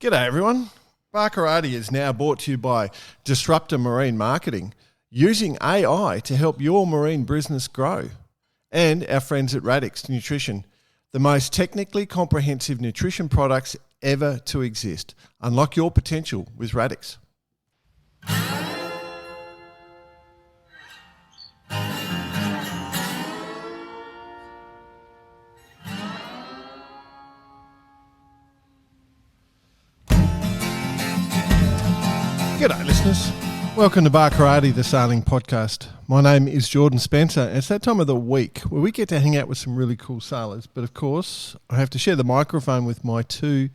G'day everyone. Barkarati is now brought to you by Disruptor Marine Marketing, using AI to help your marine business grow. And our friends at Radix Nutrition, the most technically comprehensive nutrition products ever to exist. Unlock your potential with Radix. G'day listeners, welcome to Barkarati, the sailing podcast. My name is Jordan Spencer. It's that time of the week where we get to hang out with some really cool sailors, but of course I have to share the microphone with my two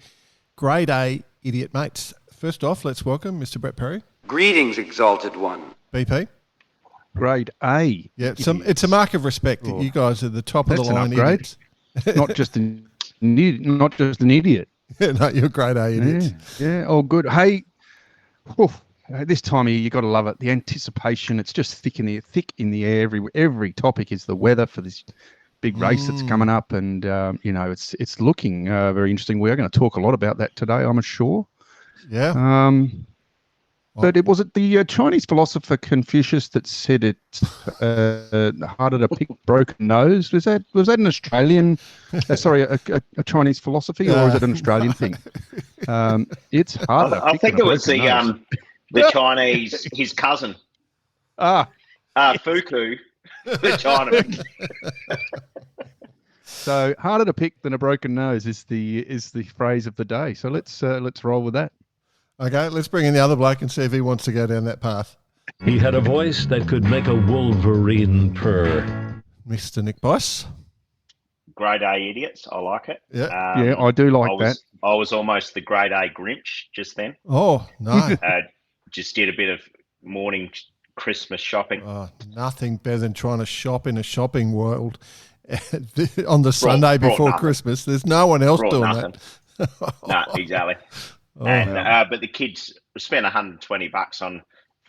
grade A idiot mates. First off, let's welcome Mr. Brett Perry. Greetings, exalted one. BP. Grade A. Yeah, it's a mark of respect that you guys are the top of the line idiots. not just an idiot. Yeah, no, you're grade A idiots. Yeah, all good. Hey, this time of year, you got to love it. The anticipation, it's just thick in the air. Every topic is the weather for this big race that's coming up, and it's looking very interesting. We're going to talk a lot about that today, I'm sure. Yeah. But was it the Chinese philosopher Confucius that said it's harder to pick broken nose? Was that an Australian? A Chinese philosophy, or is it an Australian thing? It's harder. I think it was the Chinese, his cousin. Fuku, the Chinaman. So harder to pick than a broken nose is the phrase of the day. So let's roll with that. Okay, let's bring in the other bloke and see if he wants to go down that path. He had a voice that could make a wolverine purr. Mr. Nick Boyce. Grade A idiots, I like it. Yeah, I do like that. I was almost the grade A Grinch just then. Oh, no. Just did a bit of morning Christmas shopping. Oh, nothing better than trying to shop in a shopping world on the Sunday before Christmas. There's no one else doing that. No, exactly. But the kids spent $120 on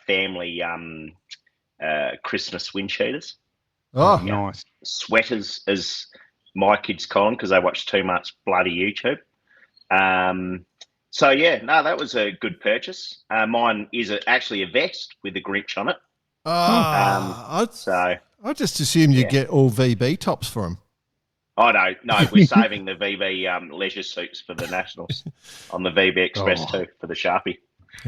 family Christmas wind cheaters. Oh, nice. Sweaters, as my kids call them, because they watch too much bloody YouTube. That was a good purchase. Mine is actually a vest with a Grinch on it. I just assumed you get all VB tops for them. Oh, no, we're saving the VB leisure suits for the Nationals on the VB Express too, for the Sharpie.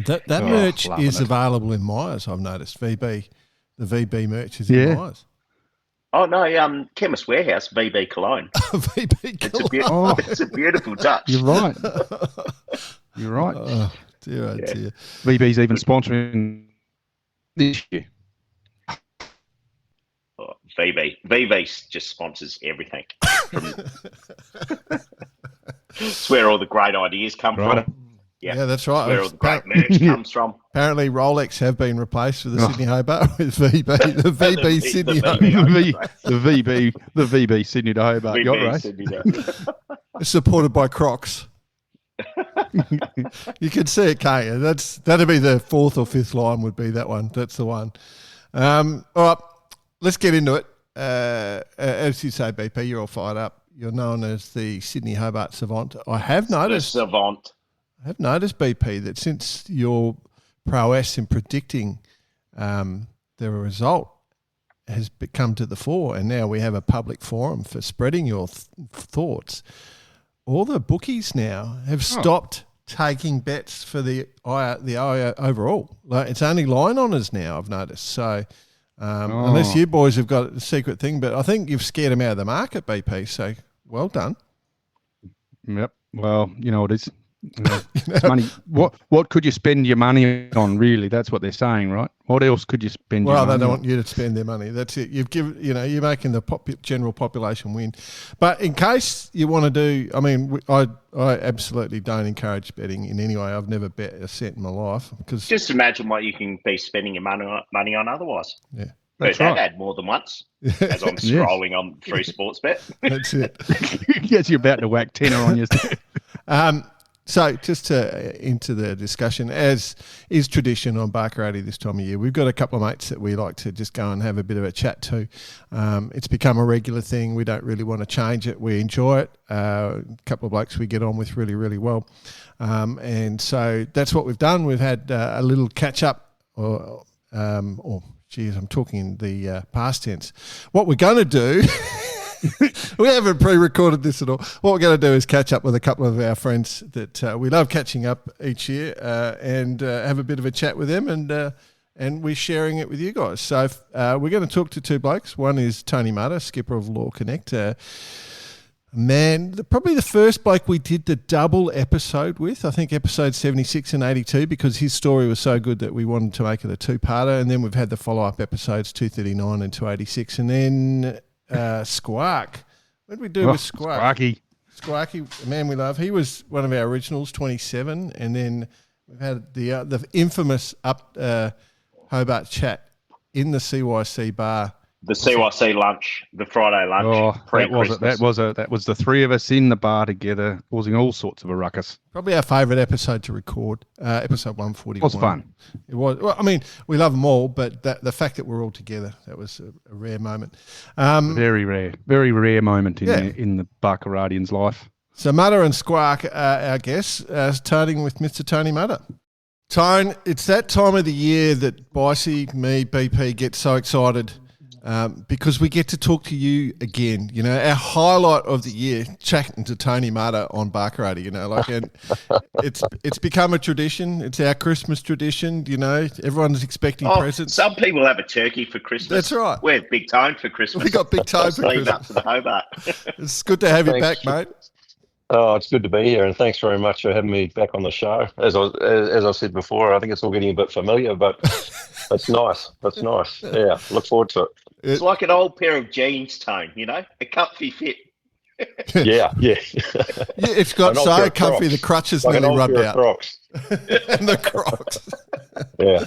That merch is available in Myers, I've noticed. The VB merch is in Myers. Oh, no, Chemist Warehouse, VB Cologne. VB Cologne. It's a beautiful touch. You're right. Oh, dear. VB's even sponsoring this year. VB just sponsors everything. It's where all the great ideas come from. Yeah, that's right. Where all the great merch comes from. Apparently, Rolex have been replaced with the Sydney Hobart with VB. The VB Sydney Hobart. The VB Sydney to Hobart yacht race. Supported by Crocs. You can see it, can't you? That'd be the fourth or fifth line. Would be that one. That's the one. All right. Let's get into it. As you say, BP, you're all fired up. You're known as the Sydney Hobart Savant. I have noticed, BP, that since your prowess in predicting the result has come to the fore, and now we have a public forum for spreading your thoughts, all the bookies now have stopped taking bets for the overall. Like, it's only line honours now, I've noticed. So... unless you boys have got a secret thing, but I think you've scared them out of the market, BP, so well done. Yep. Well, you know, it is. It's money. What could you spend your money on, really? That's what they're saying, right? What else could you spend your money on? Well, they don't want you to spend their money. That's it. You're making the general population win. But in case you want to do, I mean, I absolutely don't encourage betting in any way. I've never bet a cent in my life. Because just imagine what you can be spending your money on otherwise. Yeah. But that had more than once as I'm scrolling on through Sportsbet. That's it. Yes, you're about to whack tenner on your. So just to into the discussion, as is tradition on Barkarati this time of year, we've got a couple of mates that we like to just go and have a bit of a chat to. It's become a regular thing. We don't really want to change it. We enjoy it. A couple of blokes we get on with really, really well. And so that's what we've done. We've had a little catch up geez, I'm talking in the past tense. What we're going to do, we haven't pre-recorded this at all. What we're going to do is catch up with a couple of our friends that we love catching up each year and have a bit of a chat with them, and we're sharing it with you guys. So we're going to talk to two blokes. One is Tony Mutter, skipper of Law Connect. Man, probably the first bloke we did the double episode with, I think episode 76 and 82, because his story was so good that we wanted to make it a two-parter. And then we've had the follow-up episodes 239 and 286. And then Squark. What did we do with Squark? Squarky, man we love. He was one of our originals, 27. And then we've had the infamous Hobart chat in the CYC bar. The CYC lunch, the Friday lunch. Oh, that was the three of us in the bar together, causing all sorts of a ruckus. Probably our favourite episode to record, episode 141. It was fun. It was. Well, I mean, we love them all, but the fact that we're all together, that was a rare moment. Very rare moment in the Barkaratian's life. So Mutter and Squark are our guests, starting with Mr. Tony Mutter. Tone, it's that time of the year that Bicey, me, BP get so excited. Because we get to talk to you again, you know, our highlight of the year, chatting to Tony Mutter on Barkarati, you know, like, and it's become a tradition. It's our Christmas tradition, you know, everyone's expecting presents. Some people have a turkey for Christmas. That's right. We have Big Tone for Christmas. We got Big Tone for Christmas. Up to the Hobart. It's good to have you back, mate. Oh, it's good to be here, and thanks very much for having me back on the show. As I said before, I think it's all getting a bit familiar, but it's nice. That's nice. Yeah, look forward to it. It's like an old pair of jeans, Tone, you know, a comfy fit. Yeah. It's got so comfy the crutches like nearly rubbed out. Crocs. And the Crocs. Yeah.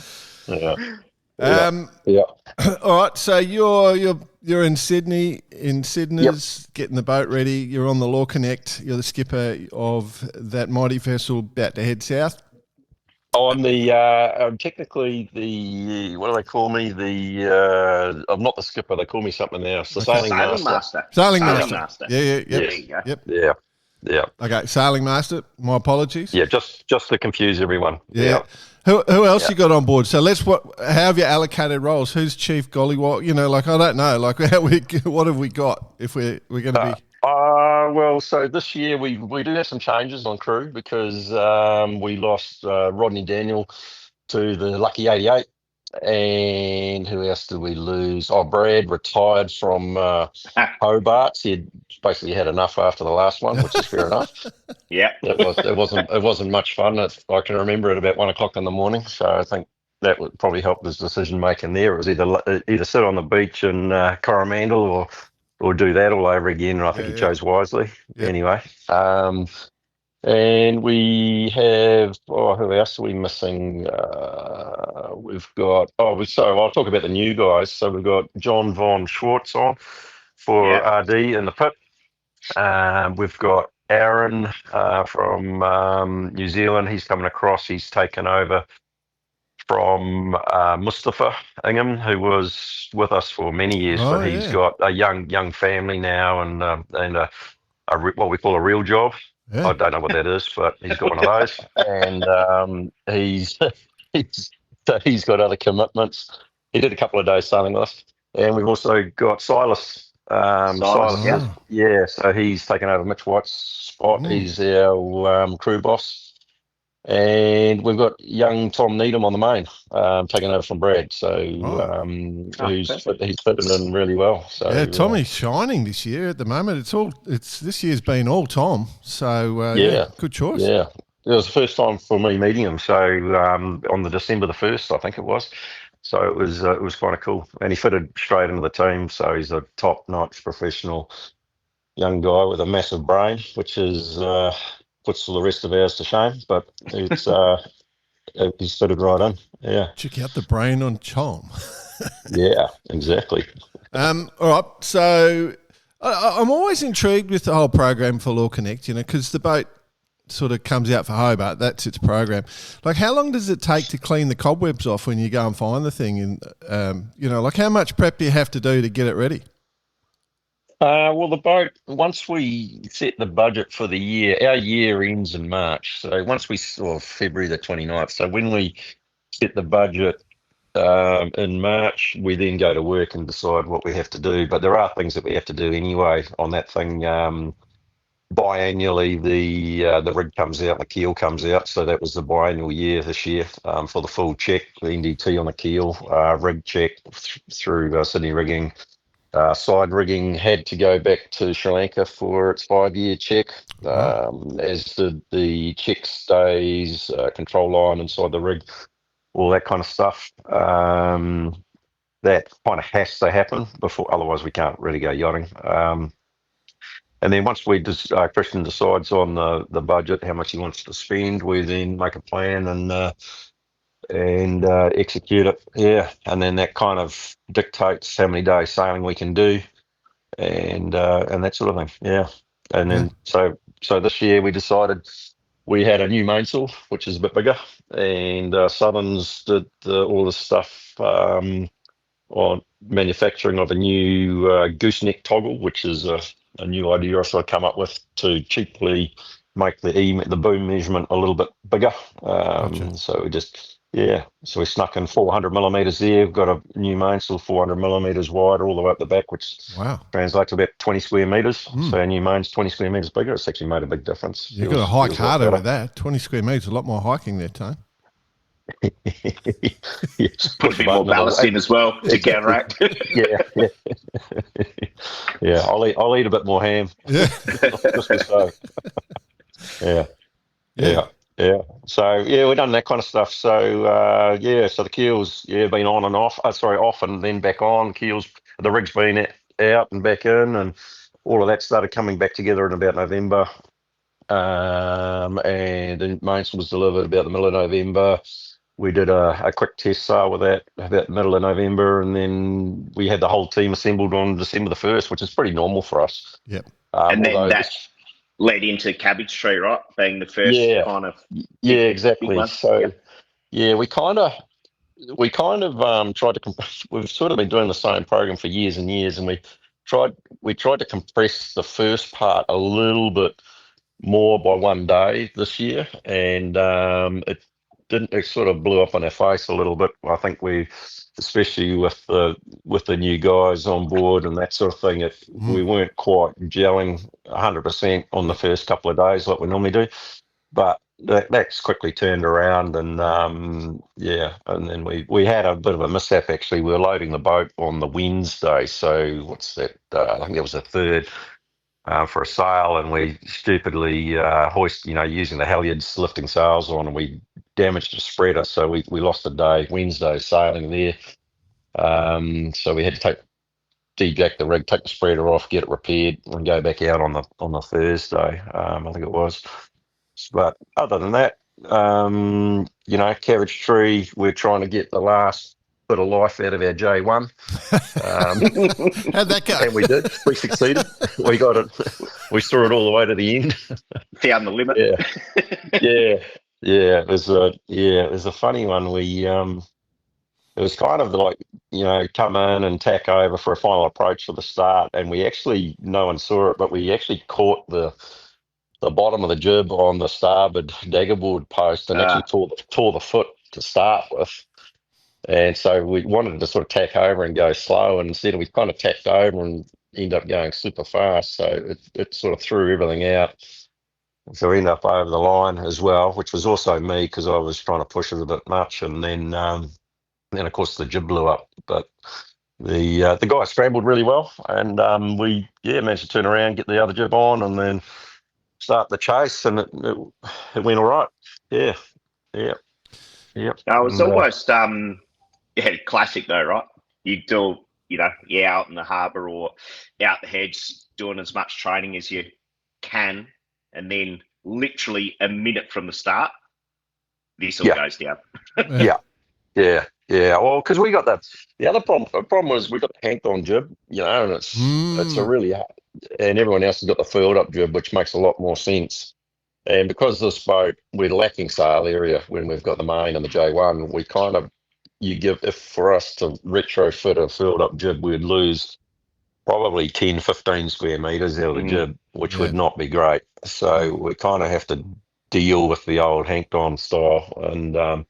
All right, so you're in Sydney, Sydney's getting the boat ready. You're on the Law Connect. You're the skipper of that mighty vessel about to head south. Oh, I'm technically the, what do they call me? I'm not the skipper. They call me something else. The sailing master. Sailing master. Yeah. Yeah. Okay, sailing master. My apologies. Yeah, just to confuse everyone. Yeah. Who else you got on board? So how have you allocated roles? Who's chief Skallywag? You know, like, I don't know. Like, what have we got if we're going to be? Well, so this year we do have some changes on crew because we lost Rodney Daniel to the Lucky 88. And who else did we lose? Oh, Brad retired from Hobart. He had basically had enough after the last one, which is fair enough. Yeah, it wasn't much fun. I can remember it about 1 o'clock in the morning. So I think that would probably help his decision making there. It was either sit on the beach in Coromandel or do that all over again. And I think he chose wisely. Yeah. Anyway. And we have, who else are we missing? We've got, so I'll talk about the new guys. So we've got John Von Schwartz on for RD in the pit. We've got Aaron from New Zealand. He's coming across. He's taken over from Mustafa Ingham, who was with us for many years. But he's got a young family now and what we call a real job. Yeah. I don't know what that is, but he's got one of those, and he's got other commitments. He did a couple of days sailing with us, and we've also got Silas. So he's taken over Mitch White's spot. He's our crew boss, and we've got young Tom Needham on the main, taking over from Brad. So he's fitting in really well. So Tommy's shining this year. At the moment, this year's been all Tom. So good choice. Yeah, it was the first time for me meeting him. So on the December the 1st, I think it was. So it was kind of cool, and he fitted straight into the team. So he's a top-notch professional young guy with a massive brain, which is. Puts the rest of ours to shame, but it's he's fitted right in. Yeah. Check out the brain on Chom. Yeah, exactly. All right. So I'm always intrigued with the whole program for Law Connect, you know, because the boat sort of comes out for Hobart, that's its program. Like, how long does it take to clean the cobwebs off when you go and find the thing? And, like how much prep do you have to do to get it ready? Well, the boat, once we set the budget for the year, our year ends in March. So once we saw February the 29th. So when we set the budget in March, we then go to work and decide what we have to do. But there are things that we have to do anyway on that thing. Biannually, the rig comes out, the keel comes out. So that was the biannual year this year for the full check, the NDT on the keel, rig check through Sydney Rigging. Side rigging had to go back to Sri Lanka for its 5-year check, as did the check stays, control line inside the rig, all that kind of stuff. That kind of has to happen before, otherwise we can't really go yachting. And then once Christian decides on the budget, how much he wants to spend, we then make a plan and execute it. Yeah, and then that kind of dictates how many days sailing we can do, and that sort of thing. Yeah, and then so this year we decided we had a new mainsail, which is a bit bigger, and Southerns did all the stuff on manufacturing of a new gooseneck toggle, which is a new idea I sort of come up with to cheaply make the boom measurement a little bit bigger. So we just. Yeah, so we snuck in 400 millimeters there. We've got a new mainsail 400 millimeters wide all the way up the back, which translates to about 20 square meters. So our new main's 20 square meters bigger. It's actually made a big difference. You've got to hike harder with that. 20 square meters, a lot more hiking there, Tone. Put a bit more ballast in as well to counteract. Yeah. I'll eat a bit more ham. Yeah. Yeah. So we've done that kind of stuff. So so the keel's been on and off. Off and then back on. The rig's been out and back in, and all of that started coming back together in about November. And the mainsail was delivered about the middle of November. We did a quick test sail with that about the middle of November, and then we had the whole team assembled on December the 1st, which is pretty normal for us. Yep. And then that's led into Cabbage Tree, right? Being the first kind of exactly. So we kind of tried to we've sort of been doing the same program for years and years, and we tried to compress the first part a little bit more by one day this year, and it sort of blew up on our face a little bit. I think especially with the new guys on board and that sort of thing, we weren't quite gelling 100% on the first couple of days like we normally do, but that's quickly turned around, and and then we had a bit of a mishap actually. We were loading the boat on the Wednesday, so what's that? I think it was the 3rd. For a sail, and we stupidly using the halyards lifting sails on, and we damaged the spreader, so we lost a day Wednesday sailing there. So we had to dejack the rig, take the spreader off, get it repaired, and go back out on the Thursday. I think it was. But other than that, Cabbage Tree, we're trying to get the last bit of life out of our J1. How'd that go? And we did. We succeeded. We got it. We saw it all the way to the end. Found the limit. It was a funny one. It was kind of like, come in and tack over for a final approach for the start, and we actually, no one saw it, but we actually caught the bottom of the jib on the starboard daggerboard post and actually tore the foot to start with. And so we wanted to sort of tack over and go slow, and instead we kind of tacked over and ended up going super fast. So it sort of threw everything out. So we ended up over the line as well, which was also me because I was trying to push it a bit much. And then of course the jib blew up. But the guy scrambled really well, and we managed to turn around, get the other jib on, and then start the chase, and it went all right. Yeah. No, it's almost classic though, right? You do, you're out in the harbour or out the heads doing as much training as you can, and then literally a minute from the start, this all goes down. Yeah. Well, because we got the other problem. The problem was we got the hanked-on jib, and it's a really hard, and everyone else has got the furled-up jib, which makes a lot more sense. And because this boat, we're lacking sail area when we've got the main and the J1, we kind of, if for us to retrofit a filled up jib, we'd lose probably 10, 15 square metres out of the jib, which would not be great. So we kind of have to deal with the old Hankton style, and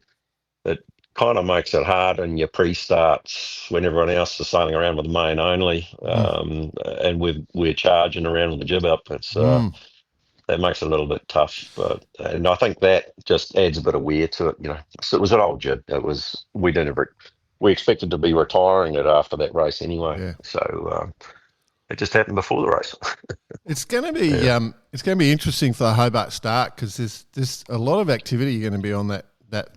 it kind of makes it hard in your pre-starts when everyone else is sailing around with the main only, and we're charging around with the jib up. It's that makes it a little bit tough, and I think that just adds a bit of wear to it. So it was an old jib. We expected to be retiring it after that race anyway. Yeah. So it just happened before the race. It's going to be it's going to be interesting for the Hobart start, because there's a lot of activity going to be on that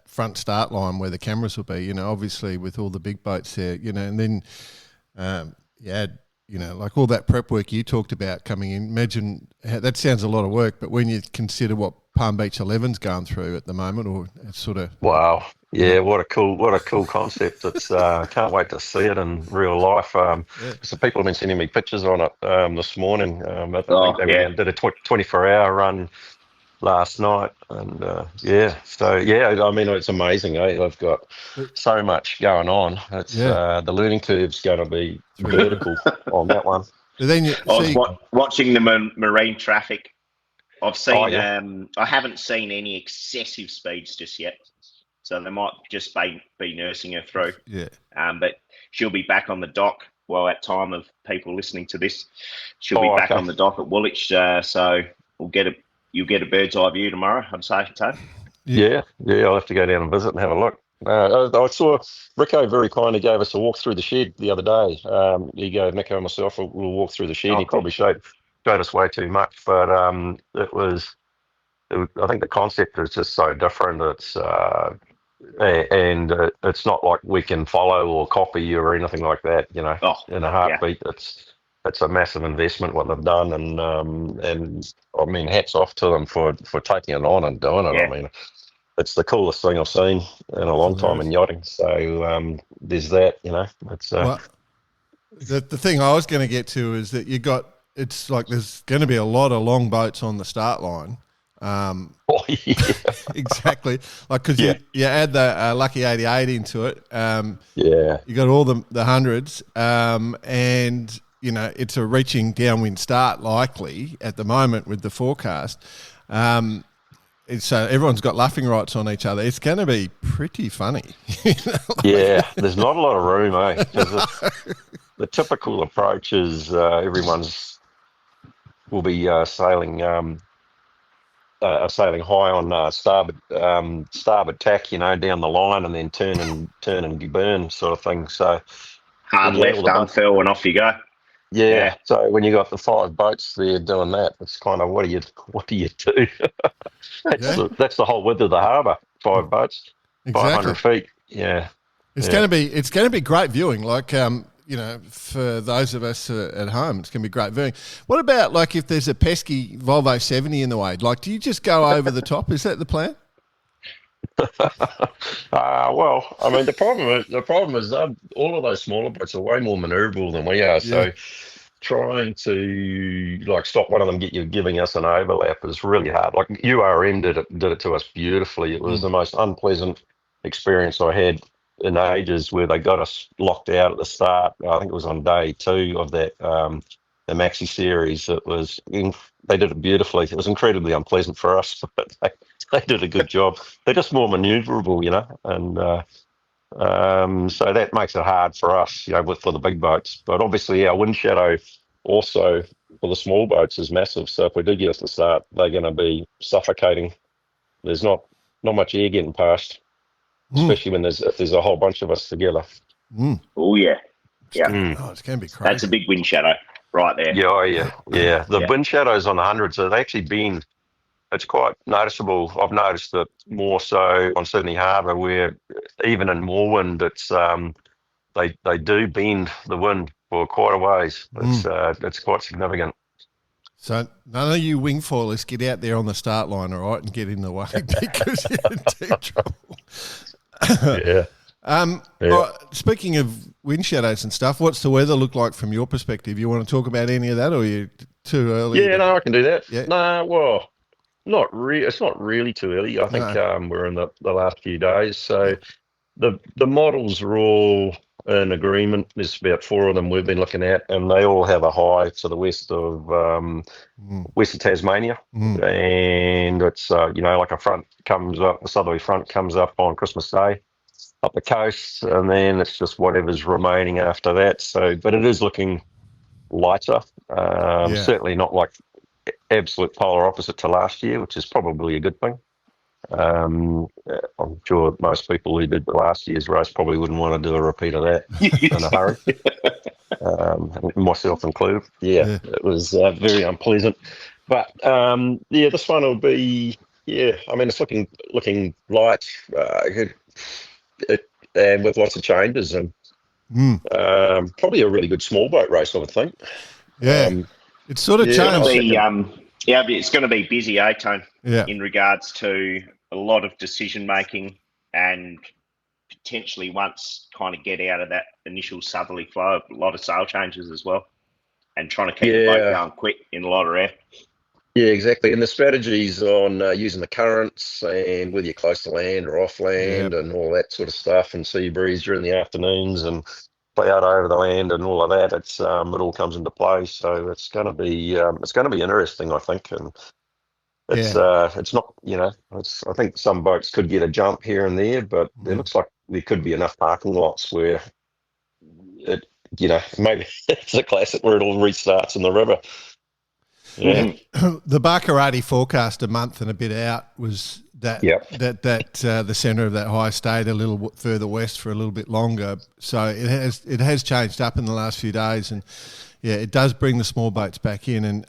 front start line where the cameras will be. Obviously with all the big boats there. And then you add like all that prep work you talked about coming in. Imagine that sounds a lot of work, but when you consider what Palm Beach 11's going through at the moment, or it's sort of wow. Yeah, what a cool concept. It's can't wait to see it in real life. So people have been sending me pictures on it this morning. I think they did a 24-hour run last night, and so I mean, it's amazing. They've got so much going on. It's the learning curve's going to be vertical on that one. But then I was watching the marine traffic. I've seen. I haven't seen any excessive speeds just yet, so they might just be nursing her through. Yeah. But she'll be back on the dock. Well, at time of people listening to this, she'll be back on the dock at Woolwich. So you'll get a bird's eye view tomorrow, I'm safe to say. Yeah, I'll have to go down and visit and have a look. I saw Rico very kindly gave us a walk through the shed the other day. Nico and myself will walk through the shed. He probably showed us way too much, but I think the concept is just so different. It's it's not like we can follow or copy or anything like that. In a heartbeat. It's a massive investment what they've done, and I mean, hats off to them for taking it on and doing it. Yeah. I mean, it's the coolest thing I've seen in a long time in yachting. So there's that. It's the thing I was going to get to is that it's like there's going to be a lot of long boats on the start line. Exactly. Like, because you add the Lucky 88 into it. You got all the hundreds, and it's a reaching downwind start likely at the moment with the forecast. So everyone's got laughing rights on each other. It's going to be pretty funny. There's not a lot of room, 'cause the typical approach is will be sailing high on starboard tack, down the line, and then turn and burn sort of thing. So hard left, unfurl, and off you go. Yeah. So when you got the 5 boats there doing that, it's kind of what do you do? That's the whole width of the harbour. 5 boats, exactly. 500 feet. Yeah. It's going to be great viewing. Like for those of us at home, it's going to be great viewing. What about like if there's a pesky Volvo 70 in the way? Like, do you just go over the top? Is that the plan? Well, I mean, the problem is all of those smaller boats are way more manoeuvrable than we are. So trying to stop one of them giving us an overlap is really hard. Like URM did it to us beautifully. It was the most unpleasant experience I had in ages, where they got us locked out at the start. I think it was on day 2 of that the Maxi series. They did it beautifully. It was incredibly unpleasant for us, but they did a good job. They're just more manoeuvrable, and so that makes it hard for us, for the big boats. But obviously our wind shadow also for the small boats is massive. So if we do get us to start, they're going to be suffocating. There's not much air getting past, especially when there's a whole bunch of us together. Oh yeah. Oh, it's going to be crazy. That's a big wind shadow right there. Yeah. The wind shadows on the 100s, so they actually been. It's quite noticeable. I've noticed it more so on Sydney Harbour, where even in more wind, it's they do bend the wind for quite a ways. It's quite significant. So none of you wing foilers get out there on the start line, all right, and get in the way, because you're in deep trouble. Well, speaking of wind shadows and stuff, what's the weather look like from your perspective? You want to talk about any of that, or are you too early? Yeah, no, I can do that. Yeah. No, well, It's not really too early. I think No. we're in the last few days. So the models are all in agreement. There's about 4 of them we've been looking at, and they all have a high to the west of Tasmania, and it's like a front comes up, the southerly front comes up on Christmas Day up the coast, and then it's just whatever's remaining after that. So, but it is looking lighter. Certainly not like absolute polar opposite to last year, which is probably a good thing. I'm sure most people who did last year's race probably wouldn't want to do a repeat of that in a hurry, myself included. Yeah, it was very unpleasant. But this one will be. Yeah, I mean it's looking light, and with lots of changes, and probably a really good small boat race, I would think. Yeah, it's sort of changed. It's going to be busy, Tone? Yeah. In regards to a lot of decision making, and potentially once kind of get out of that initial southerly flow, a lot of sail changes as well, and trying to keep the boat going quick in a lot of air. Yeah, exactly. And the strategies on using the currents and whether you're close to land or off land and all that sort of stuff, and sea breeze during the afternoons and play out over the land and all of that. It all comes into play. So it's going to be interesting, I think. And it's not, I think some boats could get a jump here and there, but it looks like there could be enough parking lots where it, maybe it's a classic where it all restarts in the river. Yeah. The Baccarati forecast a month and a bit out was that the centre of that high stayed a little further west for a little bit longer. So it has changed up in the last few days, and it does bring the small boats back in, and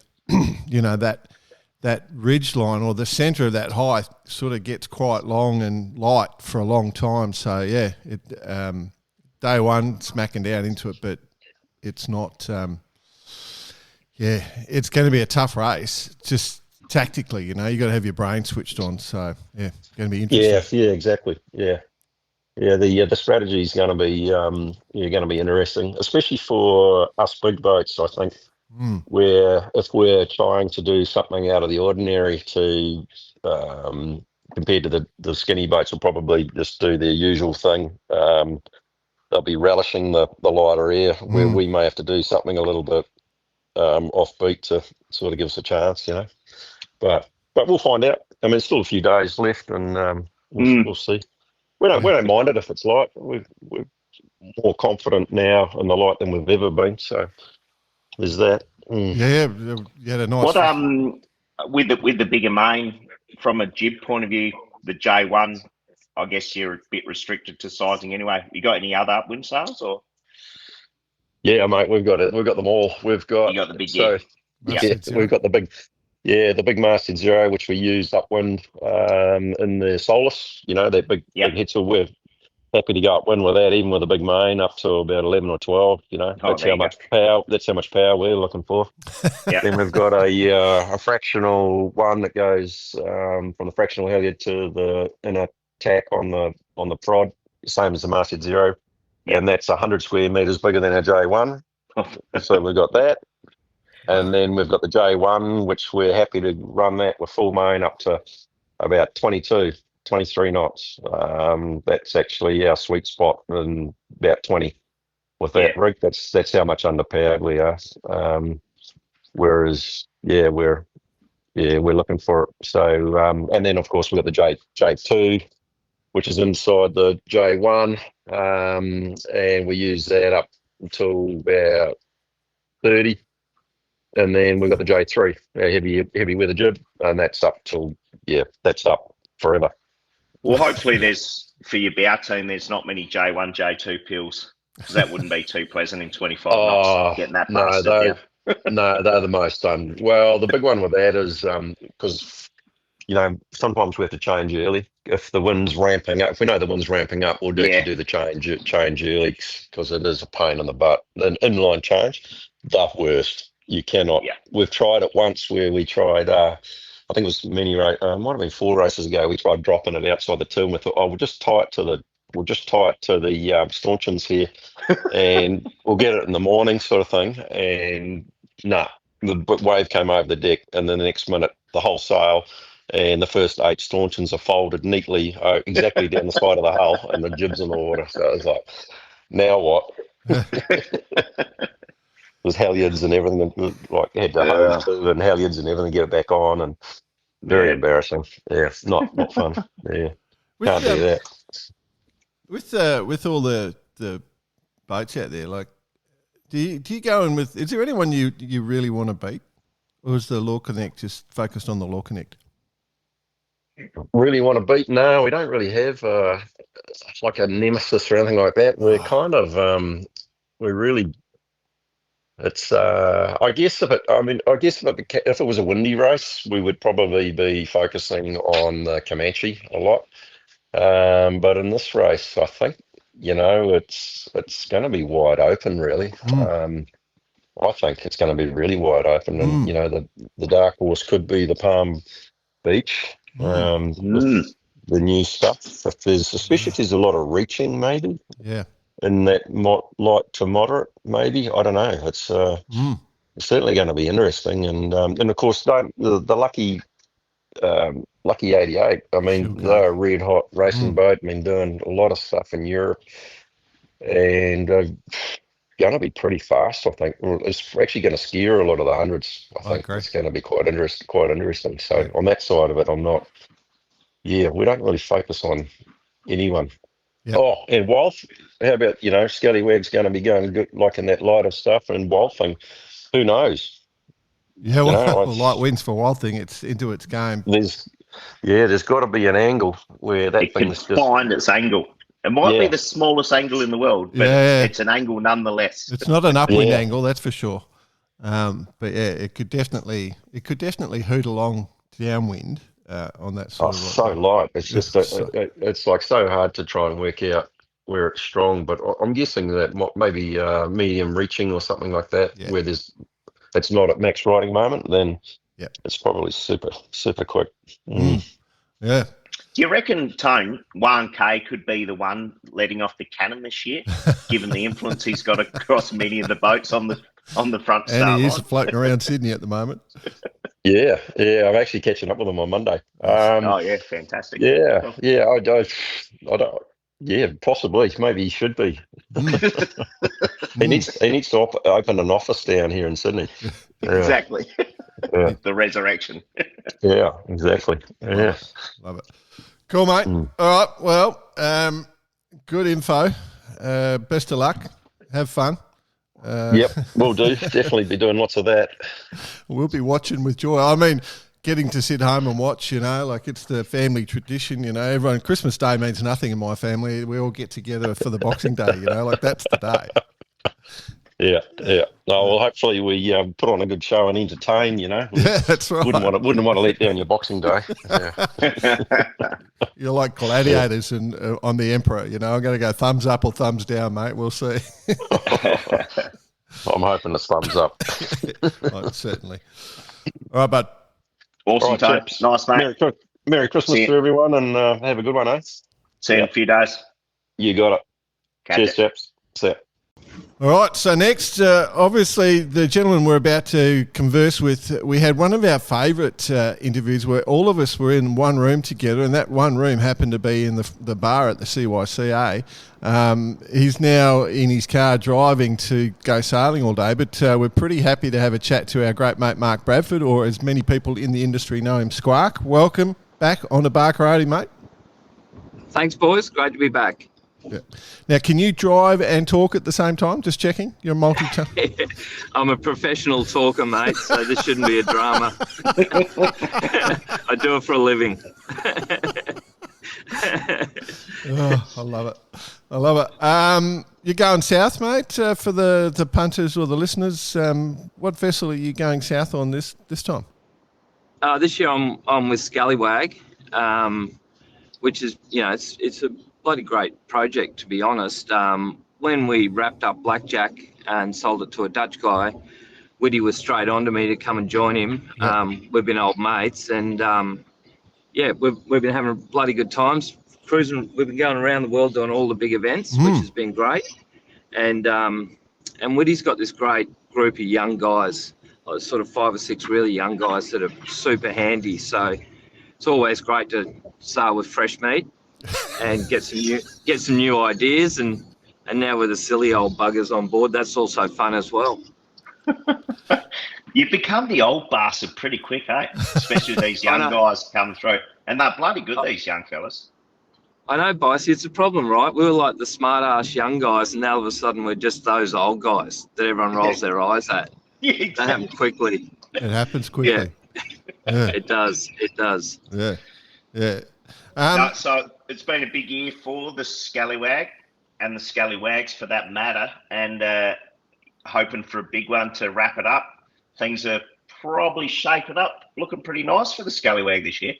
that ridge line or the centre of that high sort of gets quite long and light for a long time. So day one smacking down into it, but it's not. It's going to be a tough race, just tactically, you got to have your brain switched on. So, it's going to be interesting. Yeah, exactly. Yeah. The strategy is going to be interesting, especially for us big boats, I think, where if we're trying to do something out of the ordinary to compared to the skinny boats will probably just do their usual thing. They'll be relishing the lighter air, where we may have to do something a little bit offbeat to sort of give us a chance, But we'll find out. I mean, there's still a few days left, and we'll see. We don't mind it if it's light. We're more confident now in the light than we've ever been. So there's that. Yeah, you had a nice. What with the bigger main from a jib point of view, the J1, I guess you're a bit restricted to sizing anyway. You got any other upwind sails or? Yeah, mate, we've got them all. You got the big we've got the big masthead zero, which we used upwind in the Solus. That big head sail. We're happy to go upwind with that, even with a big main up to about 11 or 12. That's how much power. That's how much power we're looking for. Then we've got a fractional one that goes from the fractional halyard to the inner tack on the prod, same as the masthead zero. And that's 100 square metres bigger than our J1. So we've got that. And then we've got the J1, which we're happy to run that with full main up to about 22, 23 knots. That's actually our sweet spot, in about 20 with that rig. That's how much underpowered we are. Whereas, we're looking for it. So, and then of course we've got the J2, which is inside the J1, and we use that up until about 30. And then we've got the J3, our heavy weather jib, and that's up that's up forever. Well, hopefully for your bow team, there's not many J1, J2 pills, because that wouldn't be too pleasant in 25 knots, getting that busted down. No, they're the most well, the big one with that is because sometimes we have to change early if the wind's ramping up. If we know the wind's ramping up, we'll do the change early, because it is a pain in the butt. An inline change, the worst. You cannot. We've tried it once where we tried. I think it was might have been 4 races ago. We tried dropping it outside the two, and we thought, we'll just tie it to the stanchions here, and we'll get it in the morning, sort of thing. And the wave came over the deck, and then the next minute the whole sail and the first 8 stanchions are folded neatly exactly down the side of the hull, and the jib's in the water. So it's like, now what? There's halyards and everything, like had to hose to and halyards and everything, get it back on, and very embarrassing. Yeah, not fun. Yeah, can't do that. With all the boats out there, like, do you go in with? Is there anyone you really want to beat, or is the Law Connect just focused on the Law Connect? Really want to beat? No, we don't really have like a nemesis or anything like that. We're kind of we're really. It's I guess if it was a windy race, we would probably be focusing on the Comanche a lot. But in this race, I think it's going to be wide open, really. I think it's going to be really wide open, and the dark horse could be the Palm Beach. With the new stuff, especially if there's a lot of reaching, maybe. Yeah. In that light to moderate, maybe. I don't know. It's certainly going to be interesting, and of course the lucky 88. I mean, they're a red hot racing boat. I mean, doing a lot of stuff in Europe, and going to be pretty fast. I think it's actually going to scare a lot of the hundreds. I think it's going to be quite interesting. So on that side of it, I'm not. Yeah, we don't really focus on anyone. Yep. Oh, and Wolf, how about, Skallywag's going to be going good, like in that light of stuff, and Wolfing, who knows? Yeah, well, light winds for Wild Thing, it's into its game. There's got to be an angle where that thing's just find its angle. It might be the smallest angle in the world, but it's an angle nonetheless. It's not an upwind angle, that's for sure. But yeah, it could definitely hoot along downwind. On that sort of so light. It's just it's like so hard to try and work out where it's strong. But I'm guessing that maybe medium reaching or something like that, where it's not at max riding moment. Then it's probably super quick. Yeah. Do you reckon, Tone, 1K could be the one letting off the cannon this year, given the influence he's got across many of the boats on the front start line? And he is floating around Sydney at the moment. Yeah, I'm actually catching up with him on Monday. Fantastic. I don't. Yeah, possibly. Maybe he should be. He needs to open an office down here in Sydney. Exactly. The resurrection. Yeah, exactly. Love it. Cool, mate. All right. Well, good info. Best of luck. Have fun. Yep, we'll do. Definitely be doing lots of that. We'll be watching with joy. I mean, getting to sit home and watch, like it's the family tradition, everyone, Christmas Day means nothing in my family. We all get together for the Boxing Day, like that's the day. Yeah. No, well, hopefully we put on a good show and entertain, Yeah, that's right. Wouldn't want to let down your Boxing Day. Yeah. You're like gladiators and on the Emperor, I'm going to go thumbs up or thumbs down, mate. We'll see. I'm hoping it's thumbs up. Right, certainly. All right, bud. Awesome, Tone. Nice, mate. Merry Christmas to everyone, and have a good one, eh? See you in a few days. You got it. Cheers, chaps. See ya. All right, so next, obviously, the gentleman we're about to converse with, we had one of our favourite interviews where all of us were in one room together, and that one room happened to be in the bar at the CYCA. He's now in his car driving to go sailing all day, but we're pretty happy to have a chat to our great mate Mark Bradford, or as many people in the industry know him, Squark. Welcome back on the Bar Karate, mate. Thanks, boys. Great to be back. Yeah. Now, can you drive and talk at the same time? Just checking. You're a I'm a professional talker, mate, so this shouldn't be a drama. I do it for a living. I love it. You're going south, mate, for the punters or the listeners. What vessel are you going south on this time? This year I'm with Skallywag, which is, it's a bloody great project, to be honest. When we wrapped up Blackjack and sold it to a Dutch guy, Woody was straight on to me to come and join him. Yep. We've been old mates, and we've been having bloody good times cruising. We've been going around the world doing all the big events, which has been great. And Woody's got this great group of young guys, sort of 5 or 6 really young guys that are super handy. So it's always great to start with fresh meat and get some new ideas, and now with the silly old buggers on board, that's also fun as well. You become the old bastard pretty quick, eh? Especially with these young guys coming through. And they're bloody good, these young fellas. I know, Bicey, it's a problem, right? We were like the smart-ass young guys, and now all of a sudden we're just those old guys that everyone rolls their eyes at. Yeah, exactly. That happens quickly. It happens quickly. Yeah. It does. Yeah. No, so it's been a big year for the Skallywag and the Scallywags for that matter, and hoping for a big one to wrap it up. Things are probably shaping up, looking pretty nice for the Skallywag this year.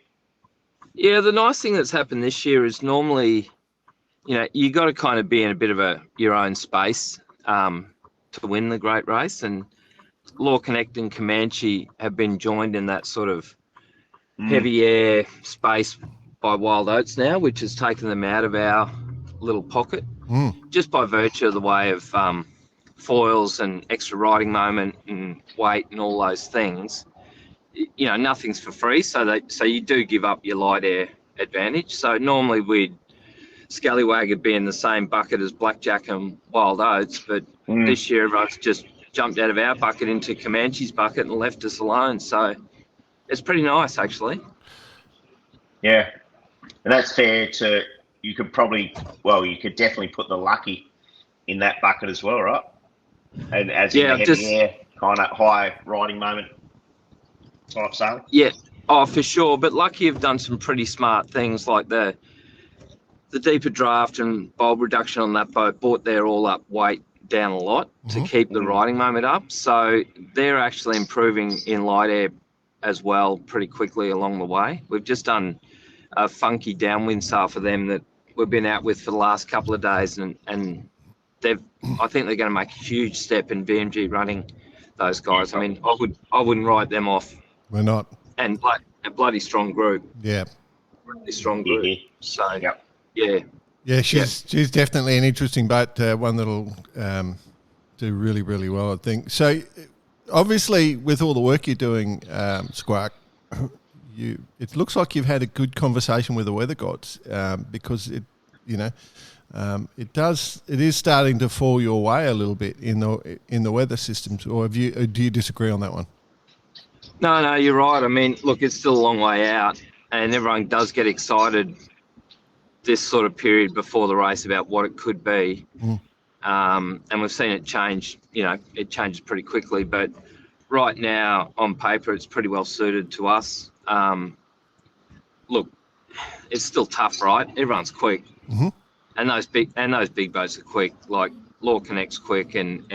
Yeah, the nice thing that's happened this year is normally, you got to kind of be in a bit of your own space to win the great race, and Law Connect and Comanche have been joined in that sort of heavy air space by Wild Oats now, which has taken them out of our little pocket, just by virtue of the way of foils and extra riding moment and weight and all those things. Nothing's for free, so you do give up your light air advantage. So normally Skallywag would be in the same bucket as Blackjack and Wild Oats, but this year everyone's just jumped out of our bucket into Comanche's bucket and left us alone. So it's pretty nice, actually. Yeah, and that's fair to. You could definitely put the Lucky in that bucket as well, right? And as in the heavy air, kind of high riding moment type sailing. Yeah, for sure. But Lucky have done some pretty smart things, like the deeper draft and bulb reduction on that boat brought their all up weight down a lot to keep the riding moment up. So they're actually improving in light air as well pretty quickly along the way. We've just done a funky downwind sail for them that we've been out with for the last couple of days, and I think they're going to make a huge step in BMG running those guys. I mean, I wouldn't write them off. We're not. And a bloody strong group. Yeah. Really strong group. So, yeah. Yeah, she's definitely an interesting boat, one that'll do really, really well, I think. So, obviously, with all the work you're doing, Squark, it looks like you've had a good conversation with the weather gods, because it is starting to fall your way a little bit in the weather systems. Or do you disagree on that one? No, you're right. I mean, look, it's still a long way out, and everyone does get excited this sort of period before the race about what it could be. And we've seen it change. It changes pretty quickly, but right now on paper it's pretty well suited to us. Look, it's still tough, right? Everyone's quick, and those big boats are quick. Like Law Connect's quick, and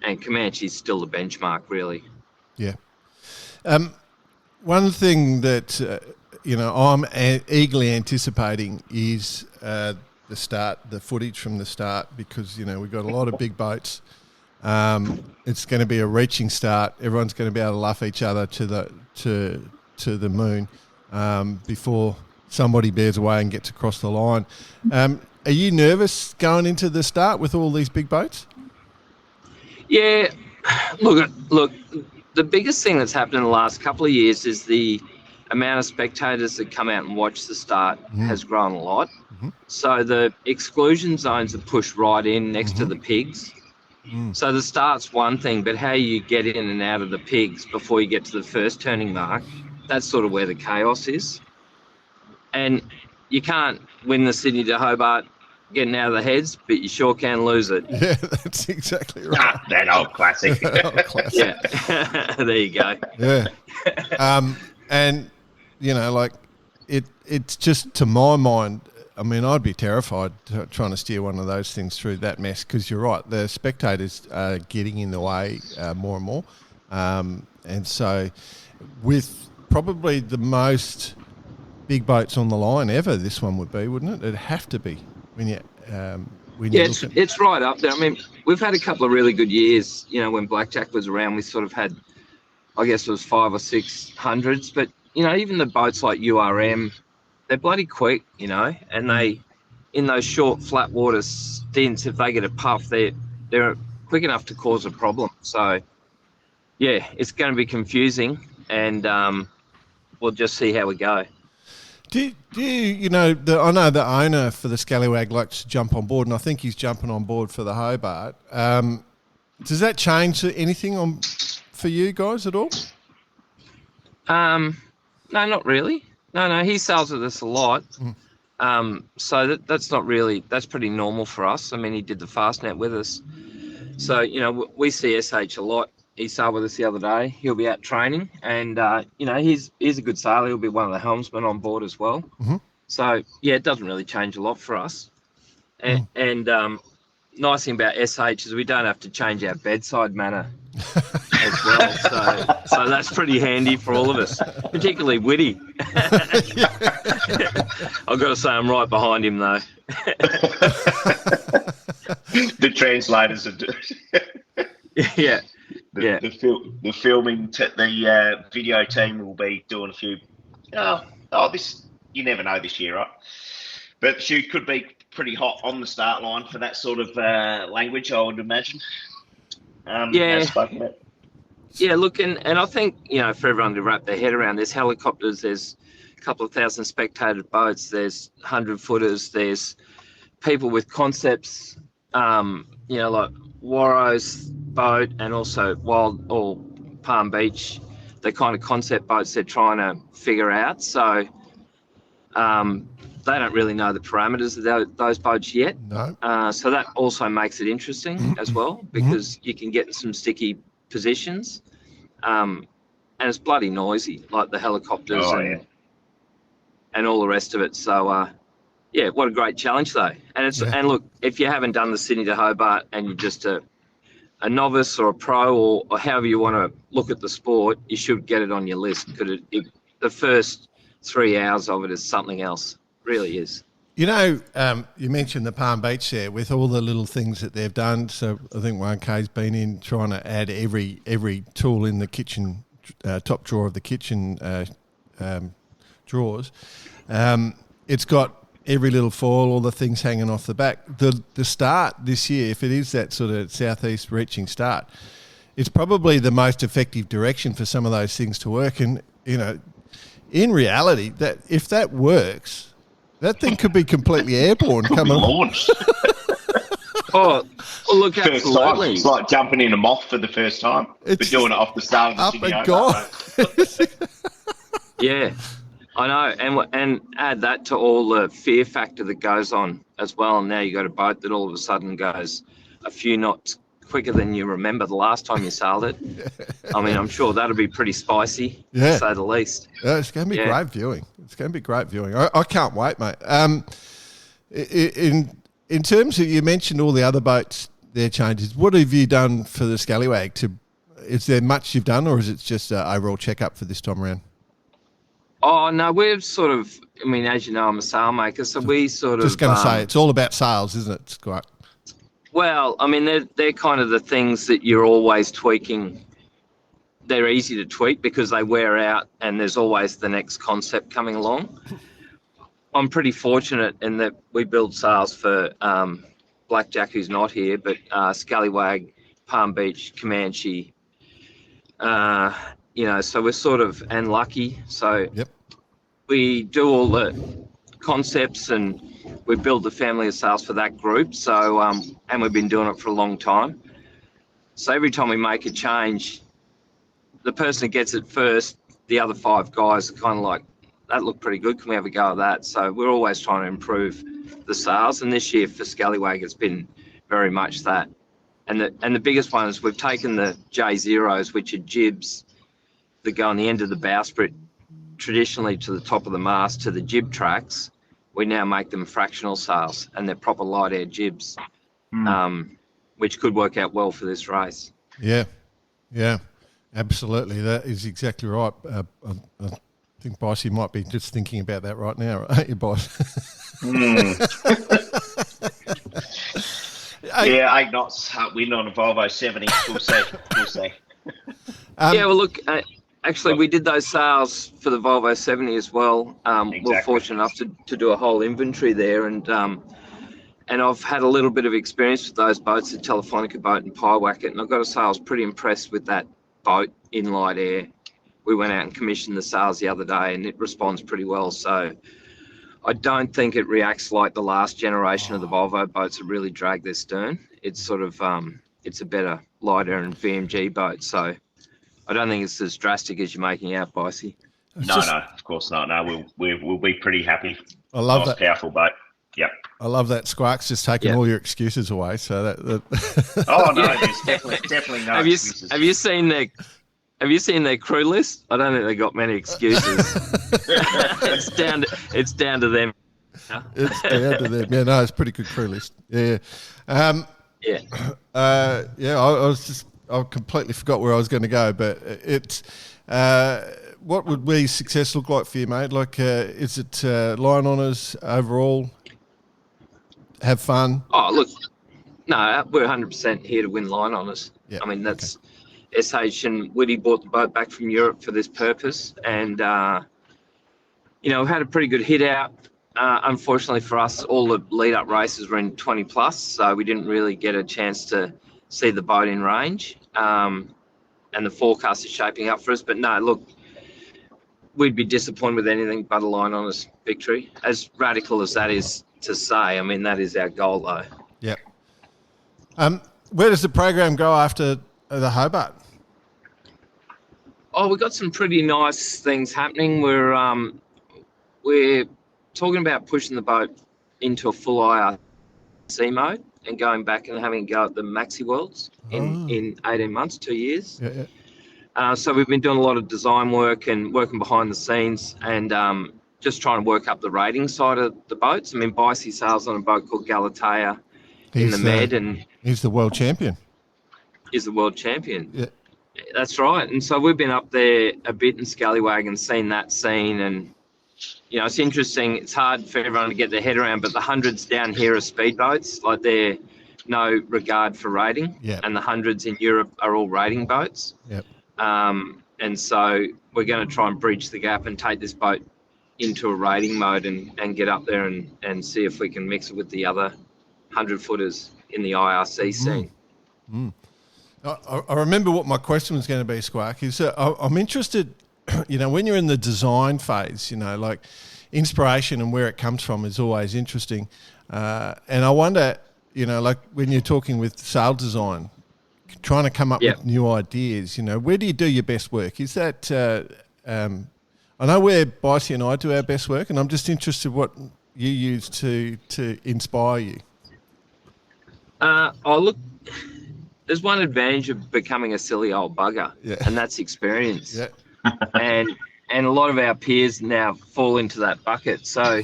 Comanche's still the benchmark, really. Yeah. One thing that I'm eagerly anticipating is the footage from the start, because we've got a lot of big boats. It's going to be a reaching start. Everyone's going to be able to luff each other to the moon before somebody bears away and gets across the line. Are you nervous going into the start with all these big boats? Yeah, look. The biggest thing that's happened in the last couple of years is the amount of spectators that come out and watch the start has grown a lot. So the exclusion zones are pushed right in next to the pigs. So the start's one thing, but how you get in and out of the pigs before you get to the first turning mark, that's sort of where the chaos is. And you can't win the Sydney to Hobart getting out of the heads, but you sure can lose it. Yeah, that's exactly right. That old classic. Yeah, there you go. Yeah. And, it's just, to my mind, I mean, I'd be terrified trying to steer one of those things through that mess, because you're right, the spectators are getting in the way more and more. And so with probably the most big boats on the line ever, this one would be, wouldn't it? It'd have to be when you it's right up there. I mean, we've had a couple of really good years. When Blackjack was around, we sort of had, I guess it was 500 or 600s, but even the boats like URM, they're bloody quick, and they, in those short flat water stints, if they get a puff, they're quick enough to cause a problem. So yeah, it's going to be confusing, and we'll just see how we go. Do you know, I know the owner for the Skallywag likes to jump on board, and I think he's jumping on board for the Hobart. Does that change anything for you guys at all? No, not really. No, he sails with us a lot. So that's not really, that's pretty normal for us. I mean, he did the Fastnet with us. So, you know, we see SH a lot. He sailed with us the other day. He'll be out training, and, you know, he's a good sailor. He'll be one of the helmsmen on board as well. So, yeah, it doesn't really change a lot for us. And nice thing about SH is we don't have to change our bedside manner as well. So that's pretty handy for all of us, particularly Whitty. I've got to say I'm right behind him, though. The translators are Yeah. The filming, the video team will be doing a few. This you never know this year, right? But she could be pretty hot on the start line for that sort of language, I would imagine. As spoken about. Yeah, look, and I think, you know, for everyone to wrap their head around, there's helicopters, there's a couple of thousand spectator boats, there's 100-footers, there's people with concepts, you know, like Warro's boat and also Wild or Palm Beach, the kind of concept boats they're trying to figure out. So they don't really know the parameters of those boats yet. No. So that also makes it interesting as well, because you can get some sticky positions. And it's bloody noisy, like the helicopters and all the rest of it. So, yeah, what a great challenge, though. And and look, if you haven't done the Sydney to Hobart and you're just a novice or a pro or however you want to look at the sport, you should get it on your list, because the first 3 hours of it is something else. Really is. You know, you mentioned the Palm Beach there with all the little things that they've done. So I think 1K's been in trying to add every tool in the kitchen, top drawer of the kitchen drawers. It's got every little foil, all the things hanging off the back. The start this year, if it is that sort of southeast reaching start, it's probably the most effective direction for some of those things to work. And, you know, in reality, that if that works, that thing could be completely airborne. Could be launched. Well, look, absolutely. It's like jumping in a moth for the first time. But doing it off the start of the Sydney. Yeah, I know. And add that to all the fear factor that goes on as well. And now you got a boat that all of a sudden goes a few knots quicker than you remember the last time you sailed it. I mean, I'm sure that'll be pretty spicy, to say the least. Yeah, it's going to be great viewing. It's going to be great viewing. I can't wait, mate. In terms of, you mentioned all the other boats, their changes. What have you done for the Skallywag? Is there much you've done, or is it just an overall checkup for this time around? Oh, no, we've sort of, I mean, as you know, I'm a sailmaker, so we sort of... Just going to say, it's all about sales, isn't it? It's great. Well, I mean, they're kind of the things that you're always tweaking. They're easy to tweak because they wear out and there's always the next concept coming along. I'm pretty fortunate in that we build sails for Blackjack, who's not here, but Skallywag, Palm Beach, Comanche, you know, so we're sort of, and Lucky. So we do all the concepts and we build the family of sails for that group. So, and we've been doing it for a long time. So every time we make a change, the person that gets it first, the other 5 guys are kind of like, that looked pretty good. Can we have a go at that? So we're always trying to improve the sails. And this year for Skallywag, it's been very much that. And the biggest one is we've taken the J0s, which are jibs that go on the end of the bowsprit, traditionally to the top of the mast, to the jib tracks. We now make them fractional sails, and they're proper light air jibs, which could work out well for this race. Yeah, absolutely. That is exactly right. I think Bossy might be just thinking about that right now, aren't you, Boss? Yeah, 8 knots, win on a Volvo 70. We'll see. Yeah, well, look, actually, we did those sails for the Volvo 70 as well. We're fortunate enough to do a whole inventory there, and I've had a little bit of experience with those boats, the Telefonica boat and Pyewacket, and I've got to say I was pretty impressed with that boat in light air. we went out and commissioned the sails the other day, and it responds pretty well. So I don't think it reacts like the last generation of the Volvo boats that really drag their stern. It's sort of it's a better, lighter and VMG boat. So I don't think it's as drastic as you're making out, Bicey. No, of course not. No, we'll be pretty happy. I love that. Powerful boat. Yep. I love that. Squark's just taking all your excuses away. So that oh no, there's definitely no excuses. Have you seen their crew list? I don't think they got many excuses. It's down to them. It's down to them. Yeah, no, it's a pretty good crew list. Yeah. I completely forgot where I was going to go, but it's what would we success look like for you, mate? Like, is it line honours overall? Have fun? Oh, look, no, we're 100% here to win line honours. Yeah, I mean, that's SH and Woody bought the boat back from Europe for this purpose, and we've had a pretty good hit out. Unfortunately for us, all the lead-up races were in 20 plus, so we didn't really get a chance to see the boat in range. And the forecast is shaping up for us. But no, look, we'd be disappointed with anything but a line honours victory. As radical as that is to say, I mean, that is our goal, though. Yep. Where does the program go after the Hobart? Oh, we've got some pretty nice things happening. We're talking about pushing the boat into a full IRC mode and going back and having a go at the Maxi Worlds in 18 months, 2 years. Yeah. So we've been doing a lot of design work and working behind the scenes and just trying to work up the rating side of the boats. I mean, Bicey sails on a boat called Galatea in the Med, and he's the world champion. Is the world champion. Yeah. That's right. And so we've been up there a bit in Skallywag and seen that scene, and it's interesting. It's hard for everyone to get their head around, but the hundreds down here are speedboats. Like, they're no regard for rating. Yep. And the hundreds in Europe are all rating boats. Yep. And so we're going to try and bridge the gap and take this boat into a rating mode and get up there and see if we can mix it with the other 100-footers in the IRC scene. I remember what my question was going to be, Squark, is I'm interested, when you're in the design phase, like inspiration and where it comes from is always interesting. And I wonder, like when you're talking with sail design, trying to come up with new ideas, where do you do your best work? Is that, I know where Bicey and I do our best work, and I'm just interested what you use to inspire you. Look, there's one advantage of becoming a silly old bugger, and that's experience. Yeah. And a lot of our peers now fall into that bucket. So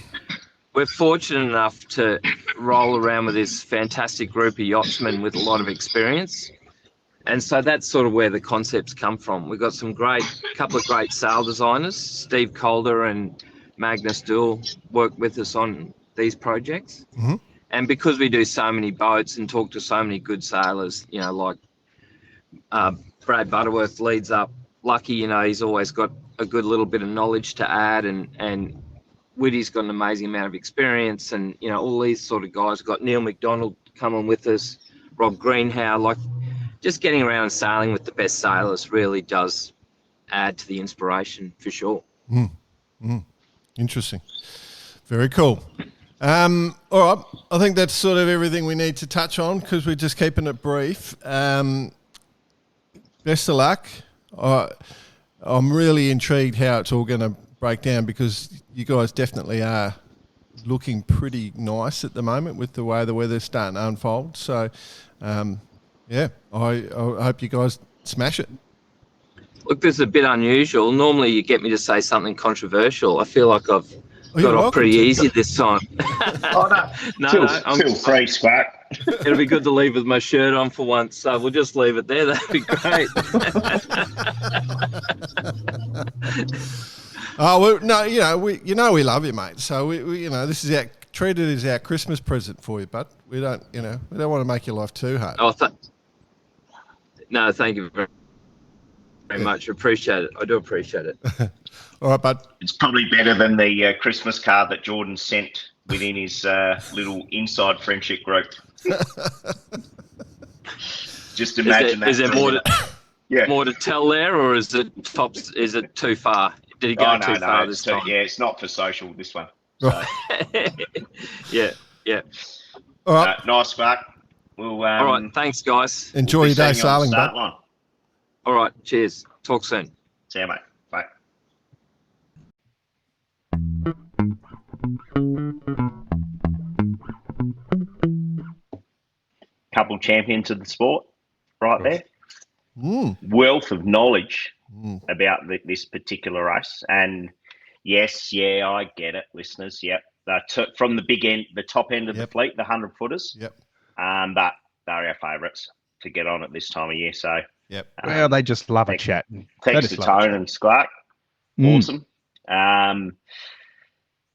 we're fortunate enough to roll around with this fantastic group of yachtsmen with a lot of experience. And so that's sort of where the concepts come from. We've got couple of great sail designers. Steve Calder and Magnus Duell work with us on these projects. Mm-hmm. And because we do so many boats and talk to so many good sailors, like Brad Butterworth leads up. Lucky, he's always got a good little bit of knowledge to add, and Witty's got an amazing amount of experience, and all these sort of guys. We've got Neil McDonald coming with us, Rob Greenhow. Like, just getting around and sailing with the best sailors really does add to the inspiration for sure. Interesting. Very cool. All right, I think that's sort of everything we need to touch on because we're just keeping it brief. Best of luck. I'm really intrigued how it's all going to break down because you guys definitely are looking pretty nice at the moment with the way the weather's starting to unfold. So, I hope you guys smash it. Look, this is a bit unusual. Normally you get me to say something controversial. I feel like I've got off pretty easy this time. Feel free, Squark. It'll be good to leave with my shirt on for once, so we'll just leave it there. That'd be great. We love you, mate. So we this is treat it as our Christmas present for you, bud. We don't want to make your life too hard. Oh, thank you very much. Appreciate it. I do appreciate it. All right, bud. It's probably better than the Christmas card that Jordan sent within his little inside friendship group. Just imagine that. more to tell there, or is it too far? Did he go too far this time? Yeah, it's not for social, this one. So. Yeah. All right. Nice, Spark. We'll, all right, thanks, guys. Enjoy your day sailing, bud. All right, cheers. Talk soon. See you, mate. Bye. Couple champions of the sport right there. Wealth of knowledge about this particular race. And yes, I get it, listeners. Yep. From the big end, the top end of the fleet, the 100-footers. Yep. But they're our favourites to get on at this time of year. So, well, they just love a chat. Thanks to Tone and Squark. Awesome. I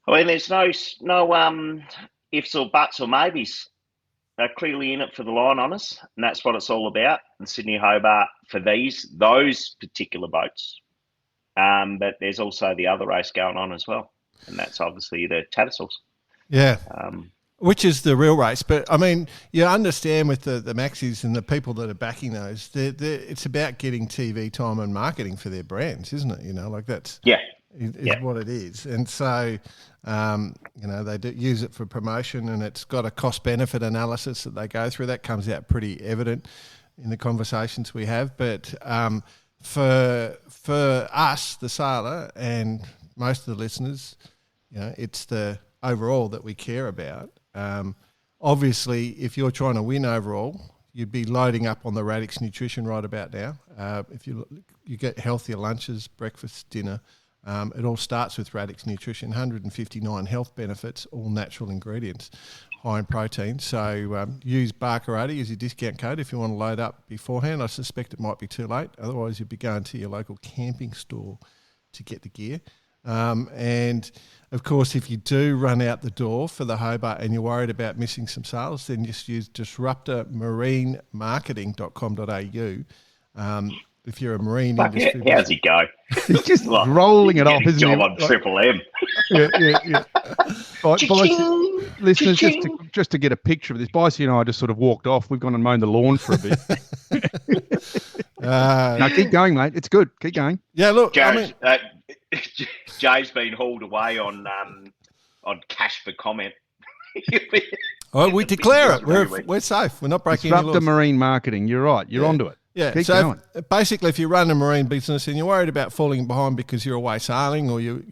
mean, there's no ifs or buts or maybes. They're clearly in it for the line on us, and that's what it's all about. And Sydney Hobart for those particular boats. But there's also the other race going on as well, and that's obviously the Tattersalls. Yeah. Which is the real race. But, I mean, you understand with the Maxis and the people that are backing those, it's about getting TV time and marketing for their brands, isn't it? You know, like that's what it is. And so, they do use it for promotion, and it's got a cost-benefit analysis that they go through. That comes out pretty evident in the conversations we have. But for us, the sailor, and most of the listeners, it's the overall that we care about. Obviously, if you're trying to win overall, you'd be loading up on the Radix nutrition right about now. If you get healthier lunches, breakfast, dinner, it all starts with Radix nutrition, 159 health benefits, all natural ingredients, high in protein. So use Barker80 as your discount code if you want to load up beforehand. I suspect it might be too late. Otherwise, you'd be going to your local camping store to get the gear. And of course, if you do run out the door for the Hobart and you're worried about missing some sales, then just use disruptormarinemarketing.com.au. If you're a marine industry... How's he go? He's just rolling it off, isn't he? Job on Triple M. Yeah. Listeners, just to get a picture of this, Bicey and I just sort of walked off. We've gone and mown the lawn for a bit. No, keep going, mate. It's good. Keep going. Yeah, look, Jared, Jay's been hauled away on cash for comment. We declare it. We're safe. We're not breaking any laws. Disrupt the marine marketing. You're right. You're onto it. Yeah, keep going. Basically, if you run a marine business and you're worried about falling behind because you're away sailing, or you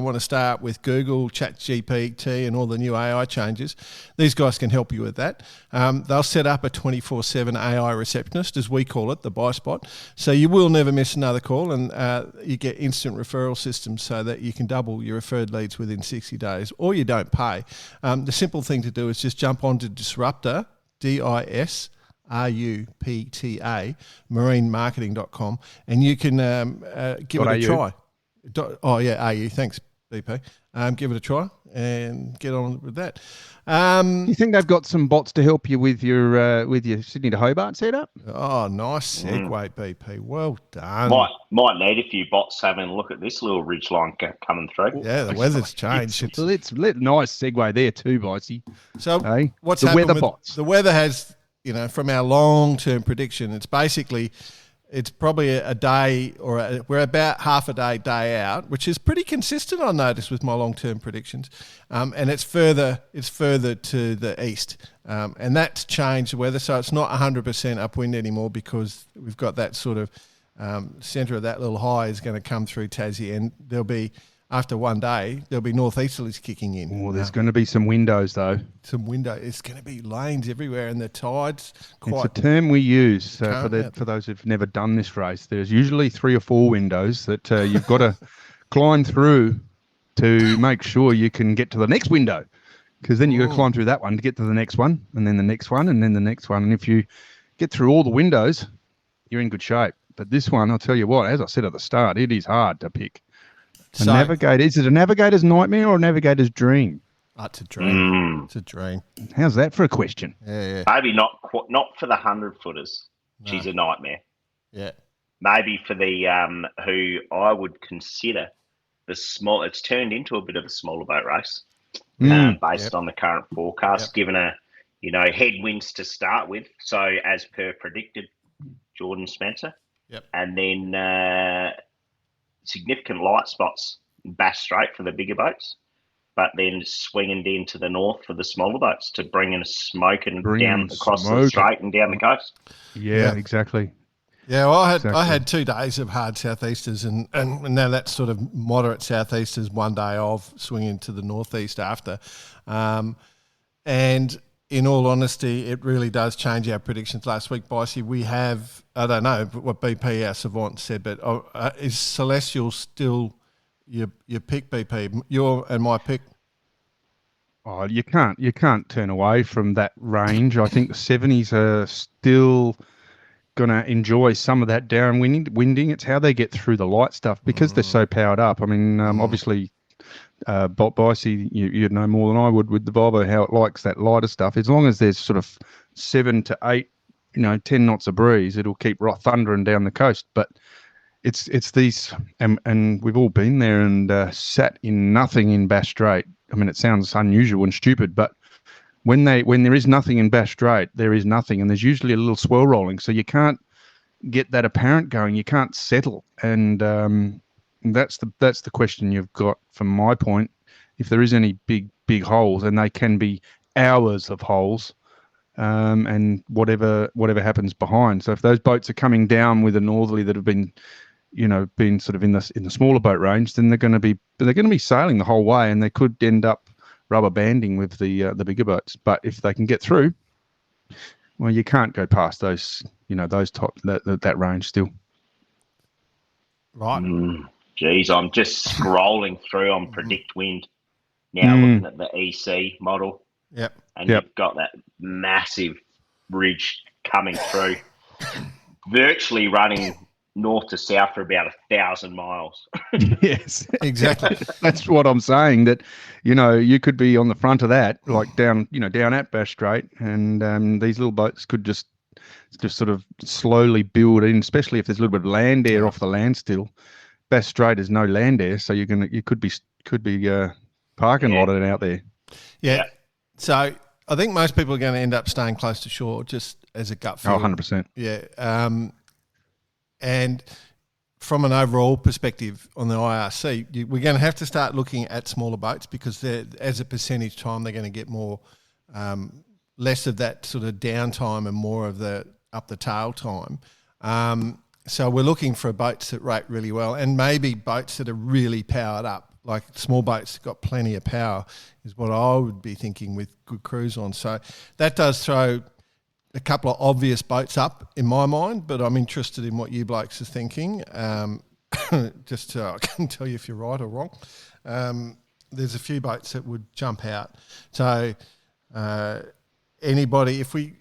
want to start with Google, ChatGPT, and all the new AI changes, these guys can help you with that. They'll set up a 24/7 AI receptionist, as we call it, the buy spot. So you will never miss another call, and you get instant referral systems so that you can double your referred leads within 60 days, or you don't pay. The simple thing to do is just jump onto Disruptor, DISRUPTA, marinemarketing.com, and you can give it a try. AU, thanks, BP. Give it a try and get on with that. You think they've got some bots to help you with your Sydney to Hobart setup? Oh, nice segue, BP. Well done. Might need a few bots having a look at this little ridge line coming through. Yeah, the weather's changed. It's nice segue there too, Bicey. So what's the happened weather with bots? The weather has... from our long-term prediction, it's probably a day, we're about half a day out, which is pretty consistent, I noticed, with my long-term predictions. And it's further to the east. And that's changed the weather. So it's not 100% upwind anymore, because we've got that sort of centre of that little high is going to come through Tassie, and there'll be... After one day, there'll be northeasterlies kicking in. Well, there's going to be some windows, though. It's going to be lanes everywhere, and the tides. It's a term we use for those who've never done this race. There's usually 3 or 4 windows that you've got to climb through to make sure you can get to the next window, because then you've got to climb through that one to get to the next one, and then the next one, and then the next one. And if you get through all the windows, you're in good shape. But this one, I'll tell you what, as I said at the start, it is hard to pick. Navigator, is it a navigator's nightmare or a navigator's dream? It's a dream. It's a dream. How's that for a question? Yeah. Maybe not for the 100-footers. No. She's a nightmare. Yeah. Maybe for the who I would consider the small. It's turned into a bit of a smaller boat race based on the current forecast, given headwinds to start with. So as per predicted, Jordan Spencer. Yep. And then significant light spots in Bass Strait for the bigger boats, but then swinging down to the north for the smaller boats to bring in a smoking down across the strait and down the coast. Yeah, exactly. Yeah, well, I had 2 days of hard southeasters, and now that's sort of moderate southeasters. 1 day of swinging to the northeast after, and in all honesty, it really does change our predictions. Last week, Bicey, we have, I don't know what BP, our savant, said, but is Celestial still your pick, BP? Your and my pick? Oh, you can't turn away from that range. I think the 70s are still going to enjoy some of that downwinding. It's how they get through the light stuff because they're so powered up. I mean, obviously, Bicey, you'd know more than I would with the Volvo how it likes that lighter stuff. As long as there's sort of 7 to 8, 10 knots of breeze, it'll keep right thundering down the coast. But it's these, and we've all been there and sat in nothing in Bass Strait. I mean, it sounds unusual and stupid, but when there is nothing in Bass Strait, there is nothing, and there's usually a little swell rolling, so you can't get that apparent going. You can't settle, and that's the question you've got from my point. If there is any big holes, and they can be hours of holes, and whatever happens behind. So if those boats are coming down with a northerly that have been sort of in the smaller boat range, then they're going to be sailing the whole way, and they could end up rubber banding with the bigger boats. But if they can get through, well, you can't go past those that range still. Right. Geez, I'm just scrolling through on Predict Wind now, looking at the EC model. Yep. And you've got that massive ridge coming through, virtually running north to south for about 1,000 miles. Yes, exactly. That's what I'm saying. That you could be on the front of that, like down at Bass Strait, and these little boats could just sort of slowly build in, especially if there's a little bit of land air off the land still. Bass Strait is no land air, so you could be parking lotted out there. Yeah. So I think most people are going to end up staying close to shore, just as a gut feel. 100%. Yeah. And from an overall perspective on the IRC, we're going to have to start looking at smaller boats because as a percentage time, they're going to get more, less of that sort of downtime and more of the up the tail time. So we're looking for boats that rate really well, and maybe boats that are really powered up, like small boats that got plenty of power is what I would be thinking with good crews on. So that does throw a couple of obvious boats up in my mind, but I'm interested in what you blokes are thinking, just so I can tell you if you're right or wrong. There's a few boats that would jump out. So anybody, if we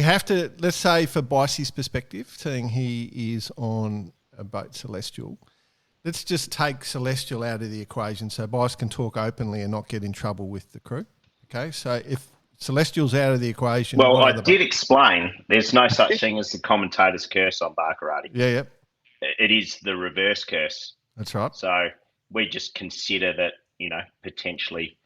have to, let's say for Bicey's perspective, saying he is on a boat Celestial, let's just take Celestial out of the equation so Bice can talk openly and not get in trouble with the crew. Okay, so if Celestial's out of the equation. Well, I did explain there's no such thing as the commentator's curse on Barkarati. Yeah. It is the reverse curse. That's right. So we just consider that, potentially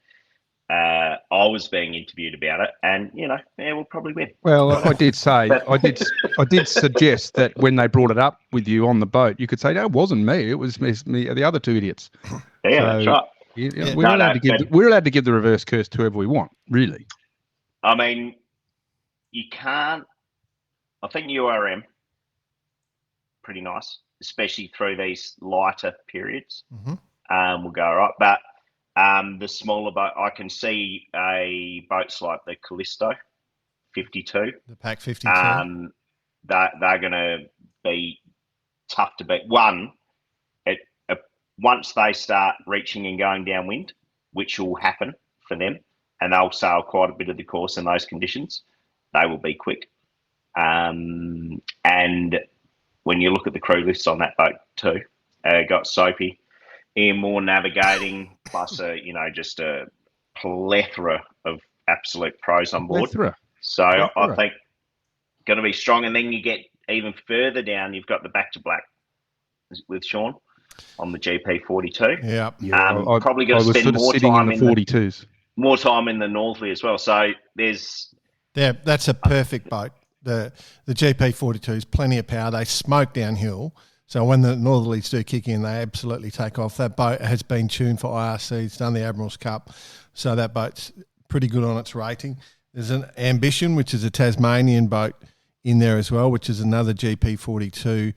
I was being interviewed about it, and, we'll probably win. Well, I did say, I did suggest that when they brought it up with you on the boat, you could say, no, it wasn't me. It was me, the other two idiots. Yeah, so, that's right. We're allowed to give the reverse curse to whoever we want, really. I mean, you can't. I think URM pretty nice, especially through these lighter periods. Mm-hmm. We'll go all right, but the smaller boat, I can see boats like the Callisto 52, the Pack 52. They're going to be tough to beat. Once they start reaching and going downwind, which will happen for them, and they'll sail quite a bit of the course in those conditions, they will be quick. And when you look at the crew lists on that boat too, got Soapy, Ian Moore navigating, plus just a plethora of absolute pros on board. So I think going to be strong. And then you get even further down, you've got the Back to Black with Sean on the GP 42. Yeah. Probably going to spend more time in the 42s. More time in the Northley as well. So there's... Yeah, that's a perfect boat. the GP42s, plenty of power. They smoke downhill. So when the northerlies do kick in, they absolutely take off. That boat has been tuned for IRC. It's done the Admiral's Cup. So that boat's pretty good on its rating. There's an Ambition, which is a Tasmanian boat in there as well, which is another GP42.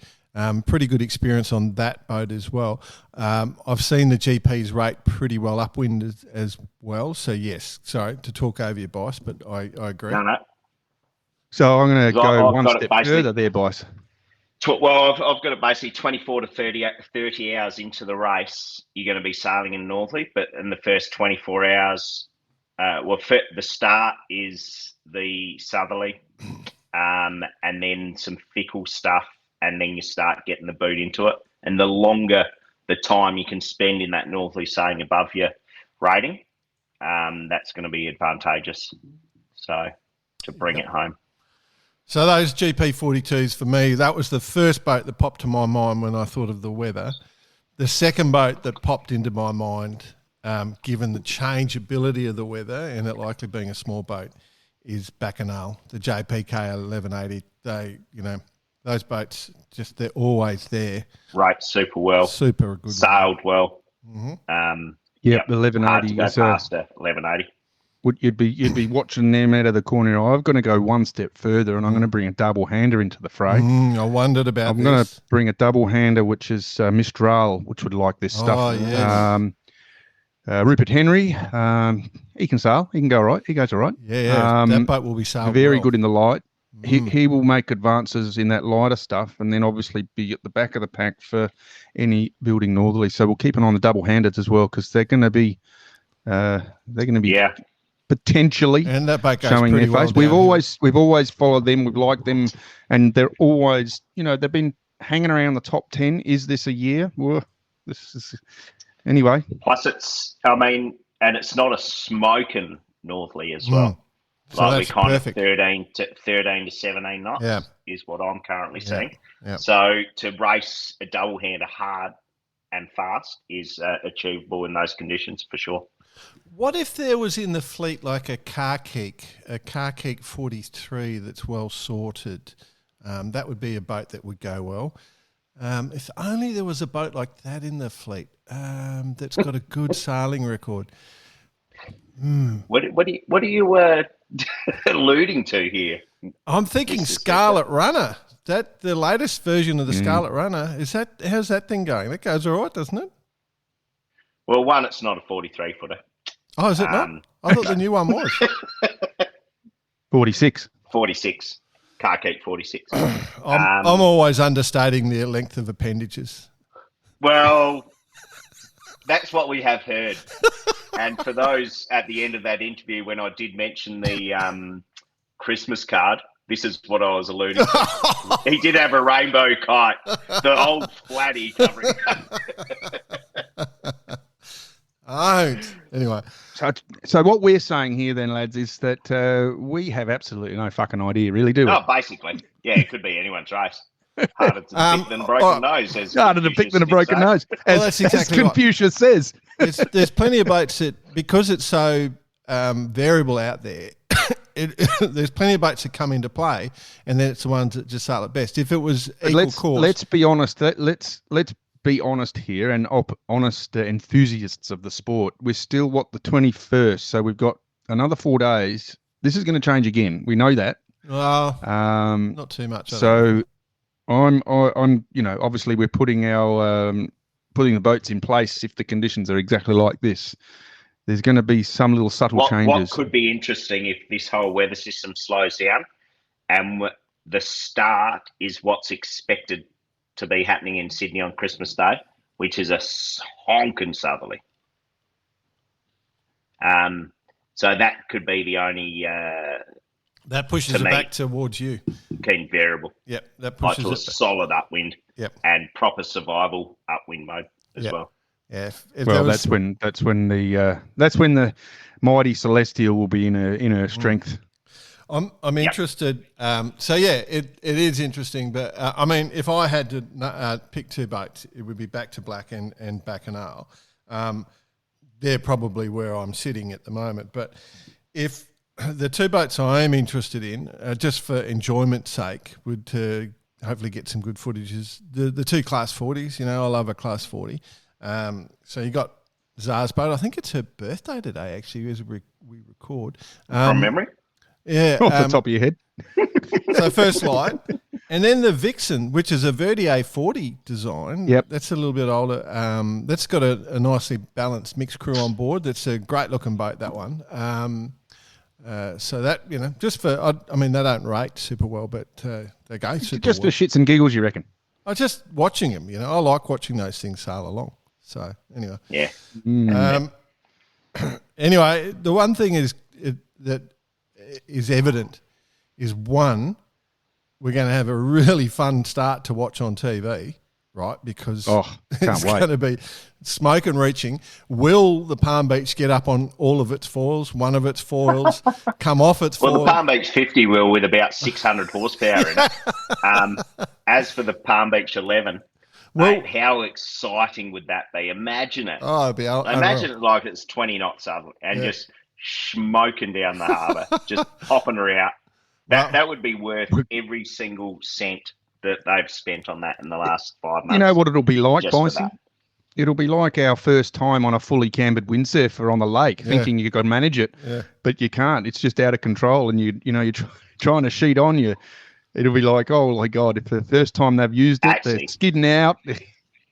Pretty good experience on that boat as well. I've seen the GPs rate pretty well upwind as well. So, yes, sorry to talk over your Bice, but I agree. No. So I'm going to go I've one got it step basically- further there, Bice. Well, I've got it basically 24 to 30 hours into the race, you're going to be sailing in northerly, but in the first 24 hours, the start is the southerly, and then some fickle stuff, and then you start getting the boot into it. And the longer the time you can spend in that northerly sailing above your rating, that's going to be advantageous. So to bring it home. So those GP42s for me, that was the first boat that popped to my mind when I thought of the weather. The second boat that popped into my mind, given the changeability of the weather and it likely being a small boat, is Bacchanal, the JPK 1180. Those boats, they're always there. Right, super well. Super good. Sailed well. Mm-hmm. Yep, the 1180 is past 1180. You'd be watching them out of the corner of your eye. I'm going to go one step further, and I'm going to bring a double hander into the fray. I wondered about I'm going to bring a double hander, which is Mistral, which would like this stuff. Oh, yes. Rupert Henry, he can sail. He can go all right. He goes all right. Yeah. That boat will be sailed very well. good in the light. He will make advances in that lighter stuff, and then obviously be at the back of the pack for any building northerly. So we'll keep an eye on the double handers as well, because they're going to be potentially and that boat goes showing their pretty face. well We've always followed them. We've liked them, and they're always, they've been hanging around the top 10. Is this a year? Well, this is anyway. Plus, and it's not a smoking northerly as well. So like that's we kind perfect. of 13 to 17 knots is what I'm currently seeing. Yeah. So to race a double hander hard and fast is achievable in those conditions for sure. What if there was in the fleet like a car keek 43 that's well sorted? That would be a boat that would go well. If only there was a boat like that in the fleet that's got a good sailing record. What are you alluding to here? I'm thinking Scarlet Runner. That the latest version of the Scarlet Runner, how's that thing going? That goes all right, doesn't it? Well, one, it's not a 43 footer. Oh, is it not? I thought the new one was. 46. 46. Car keep 46. I'm always understating the length of appendages. Well, that's what we have heard. And for those at the end of that interview, when I did mention the Christmas card, this is what I was alluding to. He did have a rainbow kite, the old flatty covering. Anyway. So what we're saying here then, lads, is that we have absolutely no fucking idea, really, do we? Oh, basically. Yeah, it could be anyone's race. Harder to pick than a broken nose. Harder to pick than a broken nose, that's exactly as Confucius says. There's plenty of boats that, because it's so variable out there, there's plenty of boats that come into play, and then it's the ones that just sail at best. If it was equal course, let's be honest. Let's be honest here, and honest enthusiasts of the sport. We're still the 21st, so we've got another 4 days. This is going to change again. We know that. Well, not too much. So I'm obviously we're putting our putting the boats in place if the conditions are exactly like this. There's going to be some little subtle changes. What could be interesting if this whole weather system slows down and the start is what's expected to be happening in Sydney on Christmas Day, which is a honking southerly. So that could be the only that pushes it back towards you. Keen variable. Yep, that pushes to a solid upwind. Yep, and proper survival upwind mode as well. Yeah. That's when the mighty Celestial will be in her strength. I'm interested. It is interesting. But if I had to pick two boats, it would be Back to Black and Bacchanal. They're probably where I'm sitting at the moment. But if the two boats I am interested in, just for enjoyment's sake, would hopefully get some good footage, is the two Class 40s. You know, I love a Class 40. So you got Zara's boat. I think it's her birthday today, actually, as we record. From memory? Yeah. Off the top of your head. So first light. And then the Vixen, which is a Verdier 40 design. Yep. That's a little bit older. That's got a nicely balanced mixed crew on board. That's a great looking boat, that one. So that, you know, just for, I mean, they don't rate super well, but they go super Just well. for shits and giggles, you reckon? I just watching them, you know, I like watching those things sail along. So anyway. Yeah. Anyway, the one thing that is evident is, one, we're going to have a really fun start to watch on TV, right? Because it's going to be smoke and reaching. Will the Palm Beach get up on all of its foils, one of its foils, come off its foil? Well, the Palm Beach 50 will, with about 600 horsepower in it. As for the Palm Beach 11, mate, how exciting would that be? Imagine it. Oh, it'd be Imagine it like it's 20 knots up and just smoking down the harbour, just popping her out. That would be worth every single cent that they've spent on that in the last 5 months. You know what it'll be like, Just for Bicey? that. It'll be like our first time on a fully cambered windsurfer on the lake, thinking you could manage it, but you can't. It's just out of control, and you're trying to sheet on you. It'll be like, oh my God, if the first time they've used it, they're skidding out.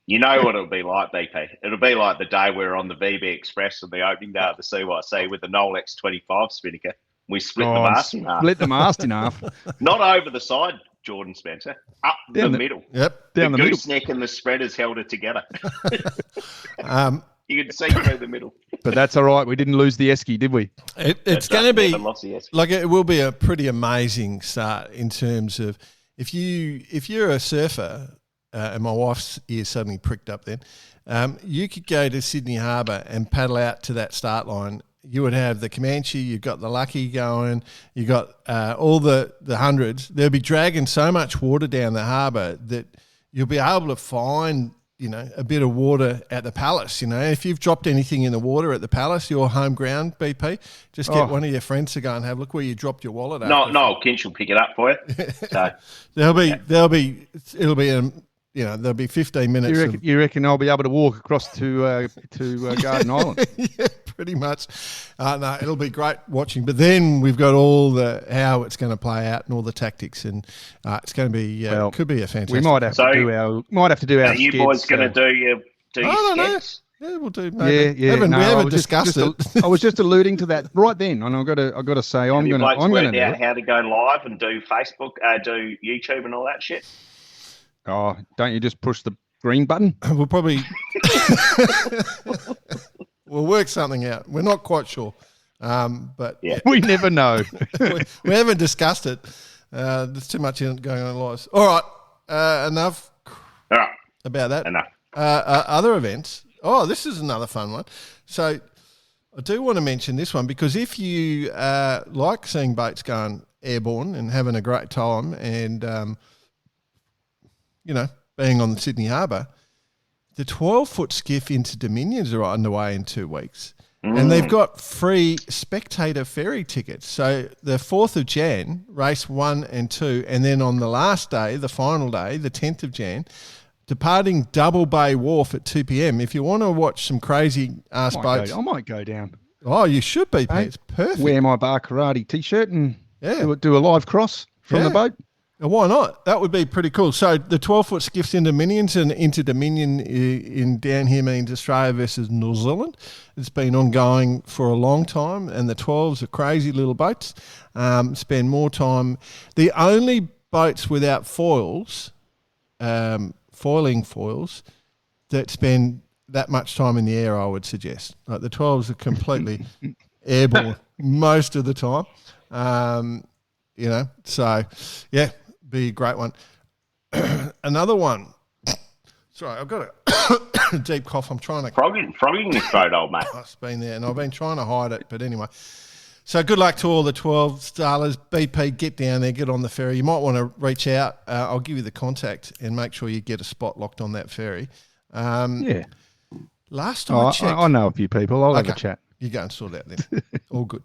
You know what it'll be like, BP? It'll be like the day we were on the VB Express on the opening day of the CYC with the Nolex 25 spinnaker. We split the mast in half. Split the mast in half. Not over the side, Jordan Spencer. Up Down the the- middle. Yep. Down the the middle. gooseneck and the spreaders held it together. You could see through the middle. But that's all right. We didn't lose the esky, did we? It's going to be Never lost the esky. like, it will be a pretty amazing start in terms of if you're a surfer, and my wife's ear suddenly pricked up then, you could go to Sydney Harbour and paddle out to that start line. You would have the Comanche, you've got the Lucky going, you got all the hundreds. They'll be dragging so much water down the harbour that you'll be able to find, you know, a bit of water at the Palace. You know, if you've dropped anything in the water at the Palace, your home ground, BP, just get one of your friends to go and have a look where you dropped your wallet. No, Kinch will pick it up for you. So there'll be 15 minutes. You reckon I'll be able to walk across to Garden Island? Yeah, pretty much. No, it'll be great watching. But then we've got all how it's going to play out and all the tactics, and it's going to be could be a fantastic. We might have to do our. Are you boys going to do your skits? Yeah, we'll do. Maybe. Yeah. We haven't discussed it. I was just alluding to that right then, and I've got to say I'm going to worked do out it. how to go live and do Facebook, do YouTube, and all that shit. Oh, don't you just push the green button? We'll probably we'll work something out. We're not quite sure, but We never know. we haven't discussed it. There's too much going on in lives. All right, enough All right, about that. enough. Other events. Oh, this is another fun one. So I do want to mention this one because if you like seeing boats going airborne and having a great time and being on the Sydney Harbour, the 12-foot skiff into Dominions are underway in 2 weeks. And they've got free spectator ferry tickets. So the 4th of Jan, race 1 and 2, and then on the last day, the final day, the 10th of Jan, departing Double Bay Wharf at 2 p.m. If you want to watch some crazy-ass boats... I might go down. Oh, you should be, Pete. Hey, It's perfect. Wear my bar karate T-shirt and do a live cross from the boat. Why not? That would be pretty cool. So the 12-foot skiffs into Dominions, and into Dominion in down here means Australia versus New Zealand. It's been ongoing for a long time, and the 12s are crazy little boats. Spend more time. The only boats without foils, foiling foils, that spend that much time in the air, I would suggest. Like the 12s are completely airborne most of the time. So be a great one. Another one. Sorry, I've got a deep cough. I'm trying to... Frogging your throat, old mate. It's been there, and I've been trying to hide it. But anyway, so good luck to all the 12 starlers. BP, get down there, get on the ferry. You might want to reach out. I'll give you the contact and make sure you get a spot locked on that ferry. Last time I checked... I know a few people. I'll have a chat. You go and sort it out then. All good.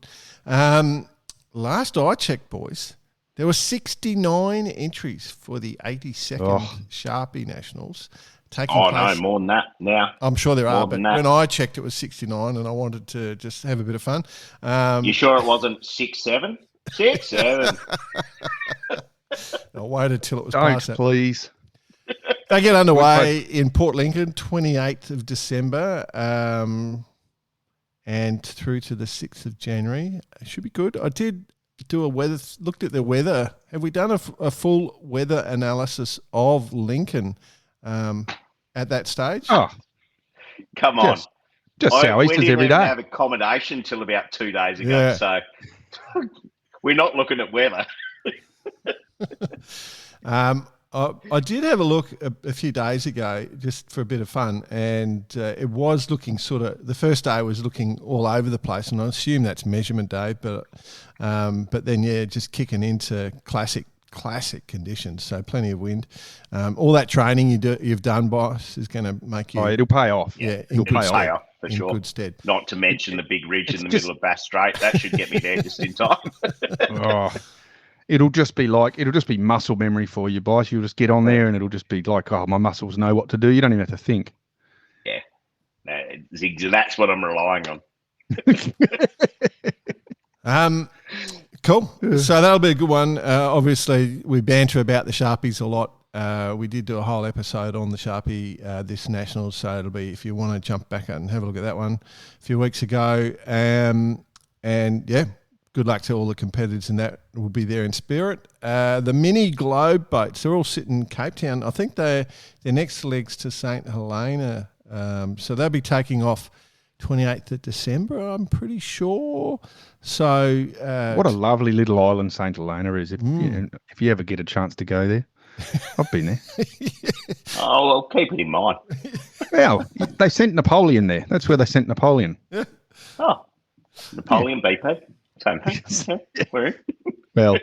last I checked, boys, there were 69 entries for the 82nd Sharpie Nationals taking place. No, more than that now. I'm sure there are, More but than that. when I checked, it was 69, and I wanted to just have a bit of fun. You sure it wasn't 6-7? 6-7. I waited till it was Don't, past that. please. They get underway in Port Lincoln, 28th of December, and through to the 6th of January. It should be good. I did do looked at the weather. Have we done a full weather analysis of Lincoln at that stage? Oh, Come on. just southeasters we every didn't day. have accommodation till about 2 days ago, Yeah. so we're not looking at weather. I did have a look a few days ago just for a bit of fun, and it was looking the first day was looking all over the place, and I assume that's measurement day, but then, just kicking into classic conditions, so plenty of wind. All that training you've done, boss, is going to make you... Oh, it'll pay off. Yeah, It'll pay off for in sure. good stead. Not to mention the big ridge in the middle of Bass Strait. That should get me there just in time. It'll just be muscle memory for you, boss. You'll just get on there and it'll just be like, oh, my muscles know what to do. You don't even have to think. Yeah. That's what I'm relying on. Cool. So that'll be a good one. Obviously, we banter about the Sharpies a lot. We did do a whole episode on the Sharpie this National, so it'll be, if you want to jump back and have a look at that one a few weeks ago. And yeah, good luck to all the competitors in that. Will be there in spirit. The mini globe boats, they're all sitting in Cape Town. I think their next leg's to St Helena. So they'll be taking off 28th of December, I'm pretty sure. So what a lovely little island St Helena is. If you ever get a chance to go there. I've been there. Oh, well, keep it in mind. Well, they sent Napoleon there. That's where they sent Napoleon. Yeah. Oh, Napoleon BP. Same thing. We're in. Well,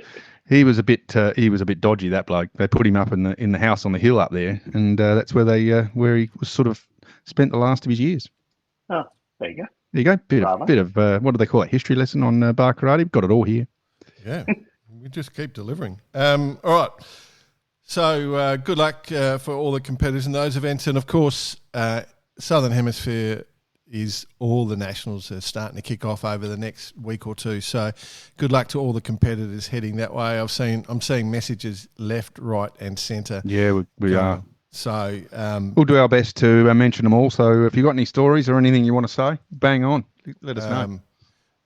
he was a bit dodgy, that bloke. They put him up in the house on the hill up there, and that's where where he was sort of spent the last of his years. Oh, there you go. There you go. Bit of what do they call it? History lesson on bar karate. We've got it all here. Yeah, we just keep delivering. All right. So good luck for all the competitors in those events, and of course, Southern Hemisphere is all the nationals are starting to kick off over the next week or two. So good luck to all the competitors heading that way. I'm seeing messages left, right, and centre. Yeah, we are. So we'll do our best to mention them all. So if you've got any stories or anything you want to say, bang on. Let us know.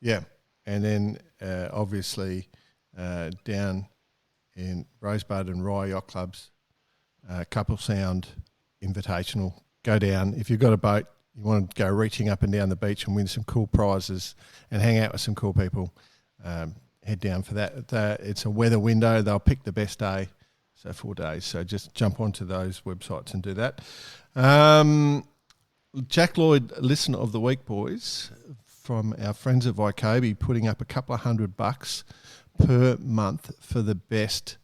Yeah, and then obviously down in Rosebud and Rye Yacht Clubs, Couple Sound Invitational. Go down. If you've got a boat, you want to go reaching up and down the beach and win some cool prizes and hang out with some cool people, head down for that. It's a weather window. They'll pick the best day, so 4 days. So just jump onto those websites and do that. Jack Lloyd, listener of the week, boys, from our friends at Vycobi, putting up a couple of $100 per month for the best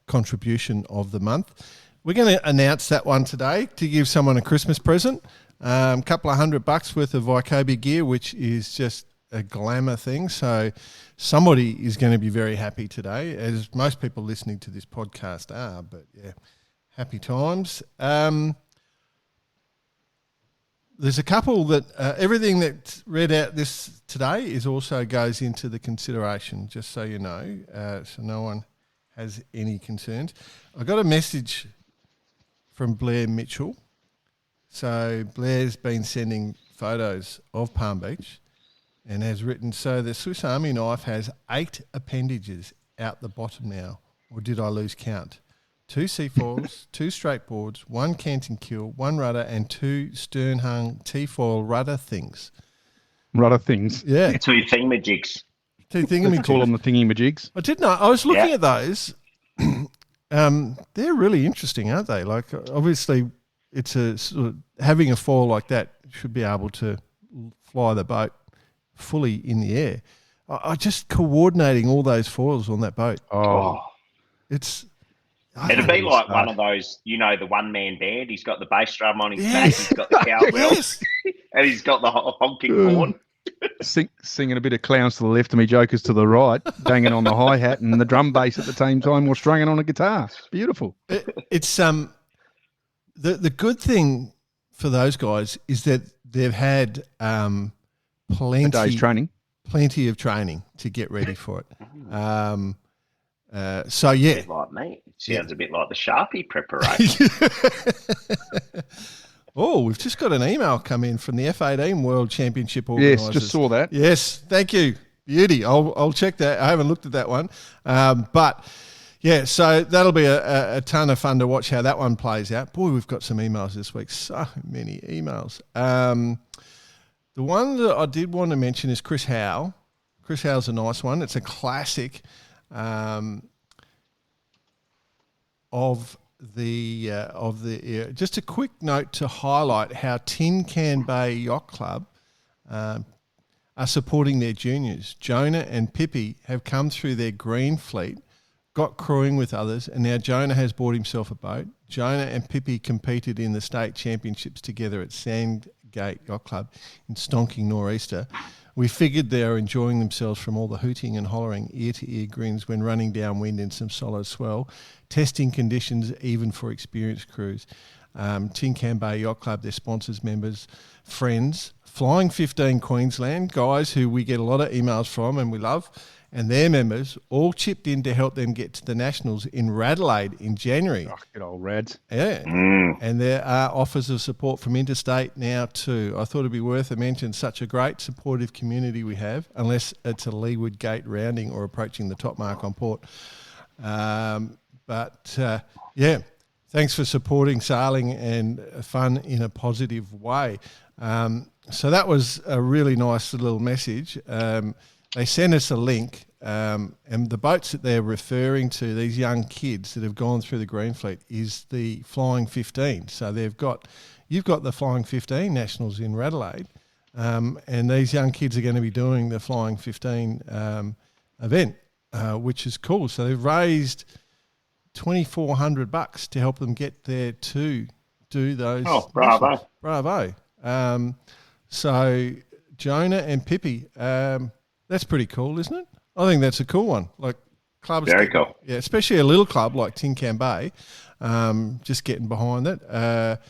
contribution of the month. We're going to announce that one today to give someone a Christmas present. A couple of $100 worth of Vycobi gear, which is just a glamour thing. So somebody is going to be very happy today, as most people listening to this podcast are. But yeah, happy times. There's a couple that everything that's read out this today is also goes into the consideration, just so you know, so no one has any concerns. I got a message from Blair Mitchell. So Blair's been sending photos of Palm Beach and has written, so the Swiss Army knife has 8 appendages out the bottom now, or did I lose count? 2 C-foils, 2 straight boards, 1 canting keel, 1 rudder, and 2 stern-hung T-foil rudder things. Rudder things? Yeah. 2 thingamajigs. 2 thingamajigs. Call them the thingy-majigs. I did know. I was looking at those. They're really interesting, aren't they? Like, obviously, it's a sort of, having a foil like that should be able to fly the boat fully in the air. I just coordinating all those foils on that boat. Oh. It's... It'd be like one of those, the one-man band. He's got the bass drum on his back, he's got the cowbell, and he's got the honking horn. Singing a bit of Clowns to the left of me, Jokers to the right, banging on the hi-hat and the drum bass at the same time while strumming on a guitar. Beautiful. It's the good thing for those guys is that they've had A day's training. plenty of training to get ready for it. So yeah, Like me. Sounds a bit like the Sharpie preparation. Oh, we've just got an email come in from the F18 World Championship organisers. Yes, just saw that. Yes, thank you. Beauty. I'll check that. I haven't looked at that one. But, yeah, so that'll be a ton of fun to watch how that one plays out. Boy, we've got some emails this week. So many emails. The one that I did want to mention is Chris Howe. Chris Howe's a nice one. It's a classic of the just a quick note to highlight how Tin Can Bay Yacht Club are supporting their juniors. Jonah and Pippi have come through their green fleet, got crewing with others, and now Jonah has bought himself a boat. Jonah and Pippi competed in the state championships together at Sandgate Yacht Club in stonking nor'easter. We figured they are enjoying themselves from all the hooting and hollering, ear-to-ear grins when running downwind in some solid swell. Testing conditions even for experienced crews. Tin Can Bay Yacht Club, their sponsors, members, friends. Flying 15 Queensland, guys who we get a lot of emails from and we love, and their members all chipped in to help them get to the Nationals in Radelaide in January. Oh, good old Rads. Yeah. And there are offers of support from Interstate now too. I thought it'd be worth a mention, such a great supportive community we have, unless it's a leeward gate rounding or approaching the top mark on port. Yeah, thanks for supporting sailing and fun in a positive way. So that was a really nice little message. They sent us a link, and the boats that they're referring to, these young kids that have gone through the Green Fleet, is the Flying 15. So you've got the Flying 15 Nationals in Radelaide, and these young kids are going to be doing the Flying 15 event, which is cool. So they've raised $2,400 to help them get there to do those. Oh, bravo. Missions. Bravo. So Jonah and Pippi, that's pretty cool, isn't it? I think that's a cool one. Like clubs. Very cool. Yeah, especially a little club like Tin Can Bay, just getting behind it. It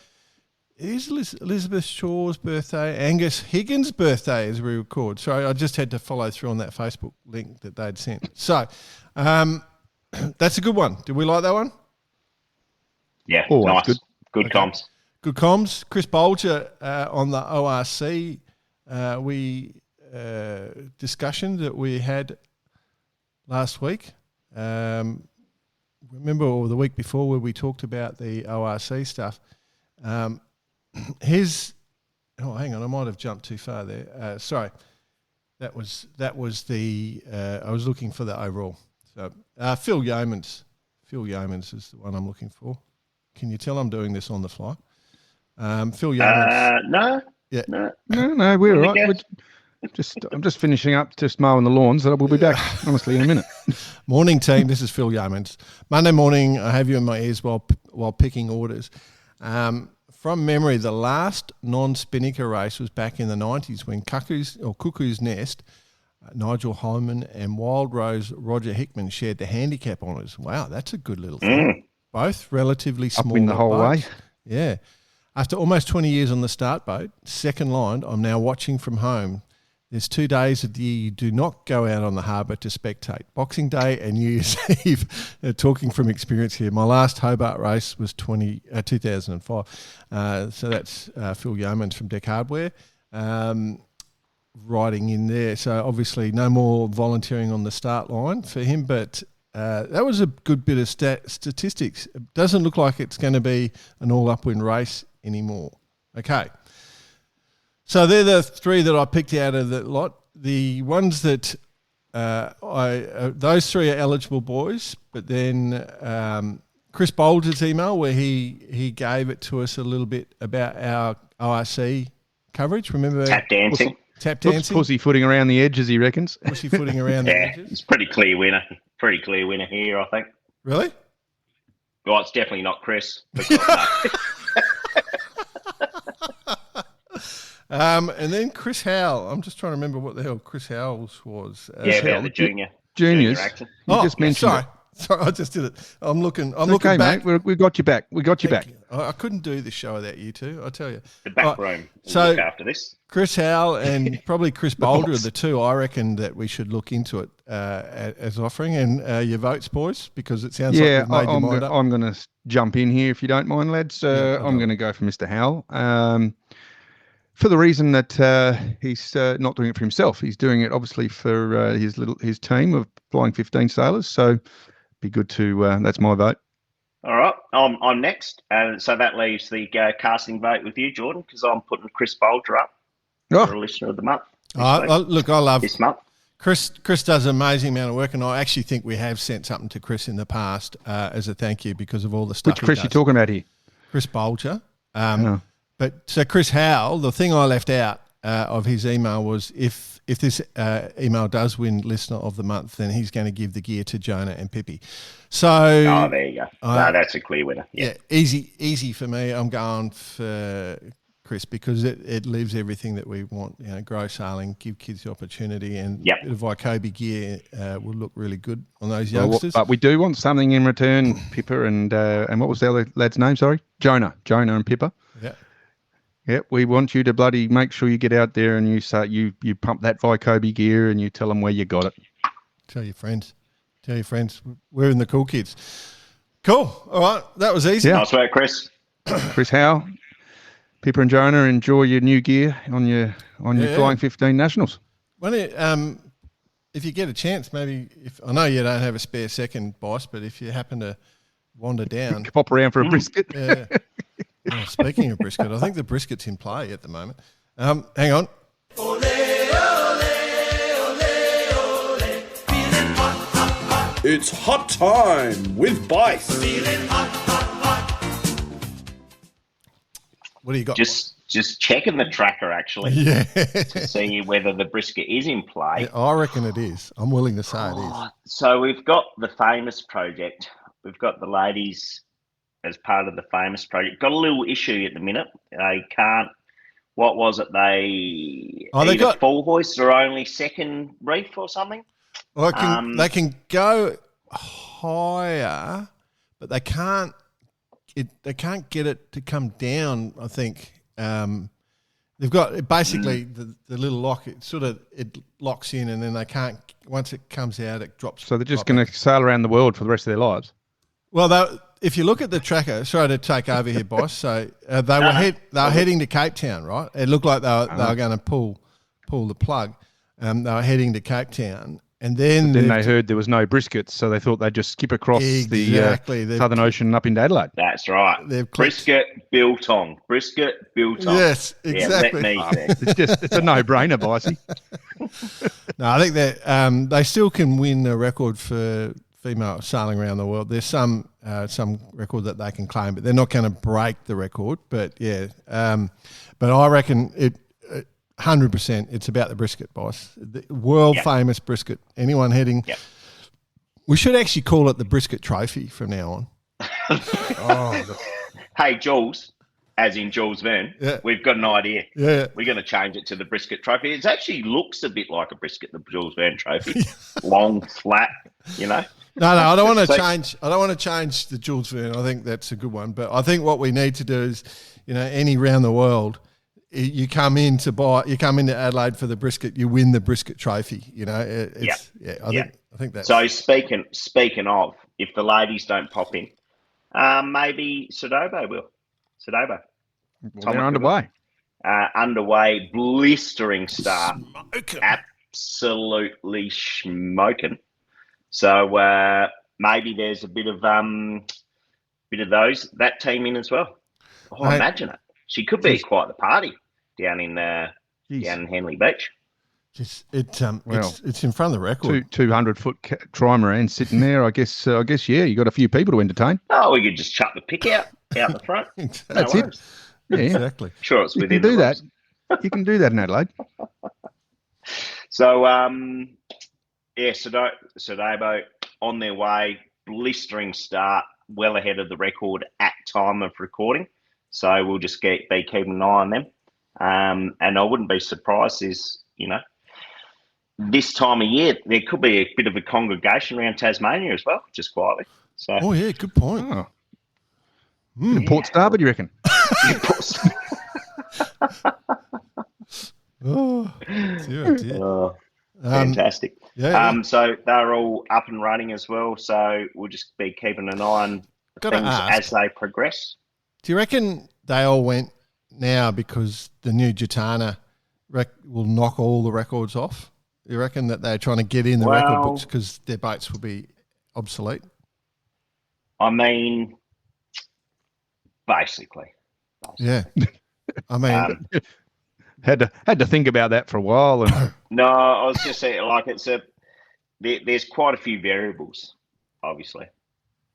is Elizabeth Shaw's birthday, Angus Higgins' birthday as we record. Sorry, I just had to follow through on that Facebook link that they'd sent. So that's a good one. Did we like that one? Yeah, Oh, nice. that's Good Okay. comms. Good comms. Chris Bolger on the ORC discussion that we had last week. Remember, or the week before, where we talked about the ORC stuff. Hang on, I might have jumped too far there. Sorry, that was the. I was looking for the overall. So Phil Yeomans is the one I'm looking for. Can you tell I'm doing this on the fly? Phil Yeomans. No. Yeah. No. No, we're all right. I'm just finishing up, just mowing the lawns. So we'll be back, honestly, in a minute. Morning, team. This is Phil Yeomans. Monday morning, I have you in my ears while picking orders. From memory, the last non-Spinnaker race was back in the 90s when Cuckoo's Nest, Nigel Hyman and Wild Rose Roger Hickman shared the handicap honours. Wow, that's a good little thing. Both relatively small. Up in the whole boats. way. Yeah. After almost 20 years on the start boat, second line, I'm now watching from home. There's 2 days of the year you do not go out on the harbour to spectate. Boxing Day and New Year's Eve. Talking from experience here. My last Hobart race was 2005. So that's Phil Yeomans from Deck Hardware writing in there. So obviously no more volunteering on the start line for him, but that was a good bit of statistics. It doesn't look like it's going to be an all-upwind race anymore. Okay. So they're the three that I picked out of the lot. The ones that those three are eligible boys, but then Chris Bolger's email where he gave it to us a little bit about our ORC coverage. Remember? Tap dancing. Tap Looks dancing. pussyfooting around the edges, he reckons. Pussyfooting around the Yeah, edges. it's pretty clear winner. Pretty clear winner here, I think. Really? Well, it's definitely not Chris. Because, no. And then Chris Howell. I'm just trying to remember what the hell Chris Howell's was. About the juniors. You just mentioned it. Sorry, I just did it. I'm looking okay, back. mate. We got you back. We got you back. I couldn't do this show without you two, I tell you. The back room. So look after this. Chris Howell and probably Chris Boulder are the two I reckon that we should look into it as offering. And your votes, boys, because it sounds like you've made your mind up. I'm going to jump in here if you don't mind, lads. I'm going to go for Mr. Howell. For the reason that he's not doing it for himself. He's doing it obviously for his team of Flying 15 sailors. So be good to that's my vote. All right, I'm next, and so that leaves the casting vote with you, Jordan, because I'm putting Chris Boulder up for a listener of the month. I love this month. Chris does an amazing amount of work, and I actually think we have sent something to Chris in the past as a thank you because of all the stuff. Which Chris you talking about here? Chris Boulder. But so Chris Howell, the thing I left out of his email was if this email does win Listener of the Month, then he's going to give the gear to Jonah and Pippi. So there you go. No, that's a clear winner. Yeah, easy for me. I'm going for Chris because it lives everything that we want. You know, grow sailing, give kids the opportunity, and a bit of Vycobi gear will look really good on those youngsters. But we do want something in return, Pippa and what was the other lad's name? Sorry, Jonah and Pippa. Yeah. Yeah, we want you to bloody make sure you get out there and you pump that Vycobi gear and you tell them where you got it. Tell your friends. We're in the cool kids. Cool. All right, that was easy. Nice work, Chris. Chris Howell, Pippa and Jonah, enjoy your new gear on your Flying 15 Nationals. If you get a chance, maybe I know you don't have a spare second, boss, but if you happen to wander down, pop around for a brisket. Yeah. Oh, speaking of brisket, I think the brisket's in play at the moment. Hang on. Ole, ole, ole, ole. Feeling hot, hot, hot. It's hot time with Bice. Feeling hot, hot, hot. What do you got? Just checking the tracker, actually. Yeah. To see whether the brisket is in play. Yeah, I reckon it is. I'm willing to say it is. So we've got the Famous project. We've got the ladies as part of the Famous project. Got a little issue at the minute. They can't. What was it? They got full hoist or only second reef or something. Well, they can go higher, but they can't. They can't get it to come down. I think they've got basically the little lock. It locks in, and then they can't. Once it comes out, it drops. So they're just going to sail around the world for the rest of their lives. Well, if you look at the tracker, sorry to take over here, boss. So they were heading to Cape Town, right? It looked like they were going to pull the plug. They were heading to Cape Town, and then they heard there was no briskets, so they thought they'd just skip across the Southern Ocean and up into Adelaide. That's right. Brisket biltong. Yes, exactly. Yeah, it's a no-brainer, Bicey. No, I think that they still can win a record for female sailing around the world. There's some record that they can claim, but they're not going to break the record. But yeah, but I reckon it 100%. It's about the brisket, boss. The world famous brisket. Anyone heading? Yep. We should actually call it the brisket trophy from now on. Hey, Jules, as in Jules Verne, we've got an idea. Yeah, we're going to change it to the brisket trophy. It actually looks a bit like a brisket, the Jules Verne trophy, long, flat. You know. No, I don't want to change. I don't want to change the Jules Verne. I think that's a good one. But I think what we need to do is, any round the world, you come into Adelaide for the brisket, you win the brisket trophy. I think that's. So speaking of, if the ladies don't pop in, maybe Sodobo will. Sodobo. Well, they're underway. Underway, blistering start. Absolutely smoking. So maybe there's a bit of that team in as well. Oh, imagine it. She could be quite the party down in Henley Beach. It's in front of the record. 200-foot trimaran sitting there. I guess you got a few people to entertain. Oh, we could just chuck the pick out the front. That's it. Yeah, exactly. Sure, it's within. You can do that. You can do that in Adelaide. So Sodobo on their way, blistering start, well ahead of the record at time of recording. So we'll just be keeping an eye on them. And I wouldn't be surprised this time of year, there could be a bit of a congregation around Tasmania as well, just quietly. So, Oh, yeah, good point. Oh. Bit of Port Starboard, you reckon? Oh, dear. Fantastic. Yeah. So they're all up and running as well. So we'll just be keeping an eye on Gotta things ask, as they progress. do you reckon they all went now because the new Gitana will knock all the records off? You reckon that they're trying to get in the record books because their boats will be obsolete? I mean, basically. Yeah. I mean, had to think about that for a while. And no, I was just saying, like, there's quite a few variables, obviously.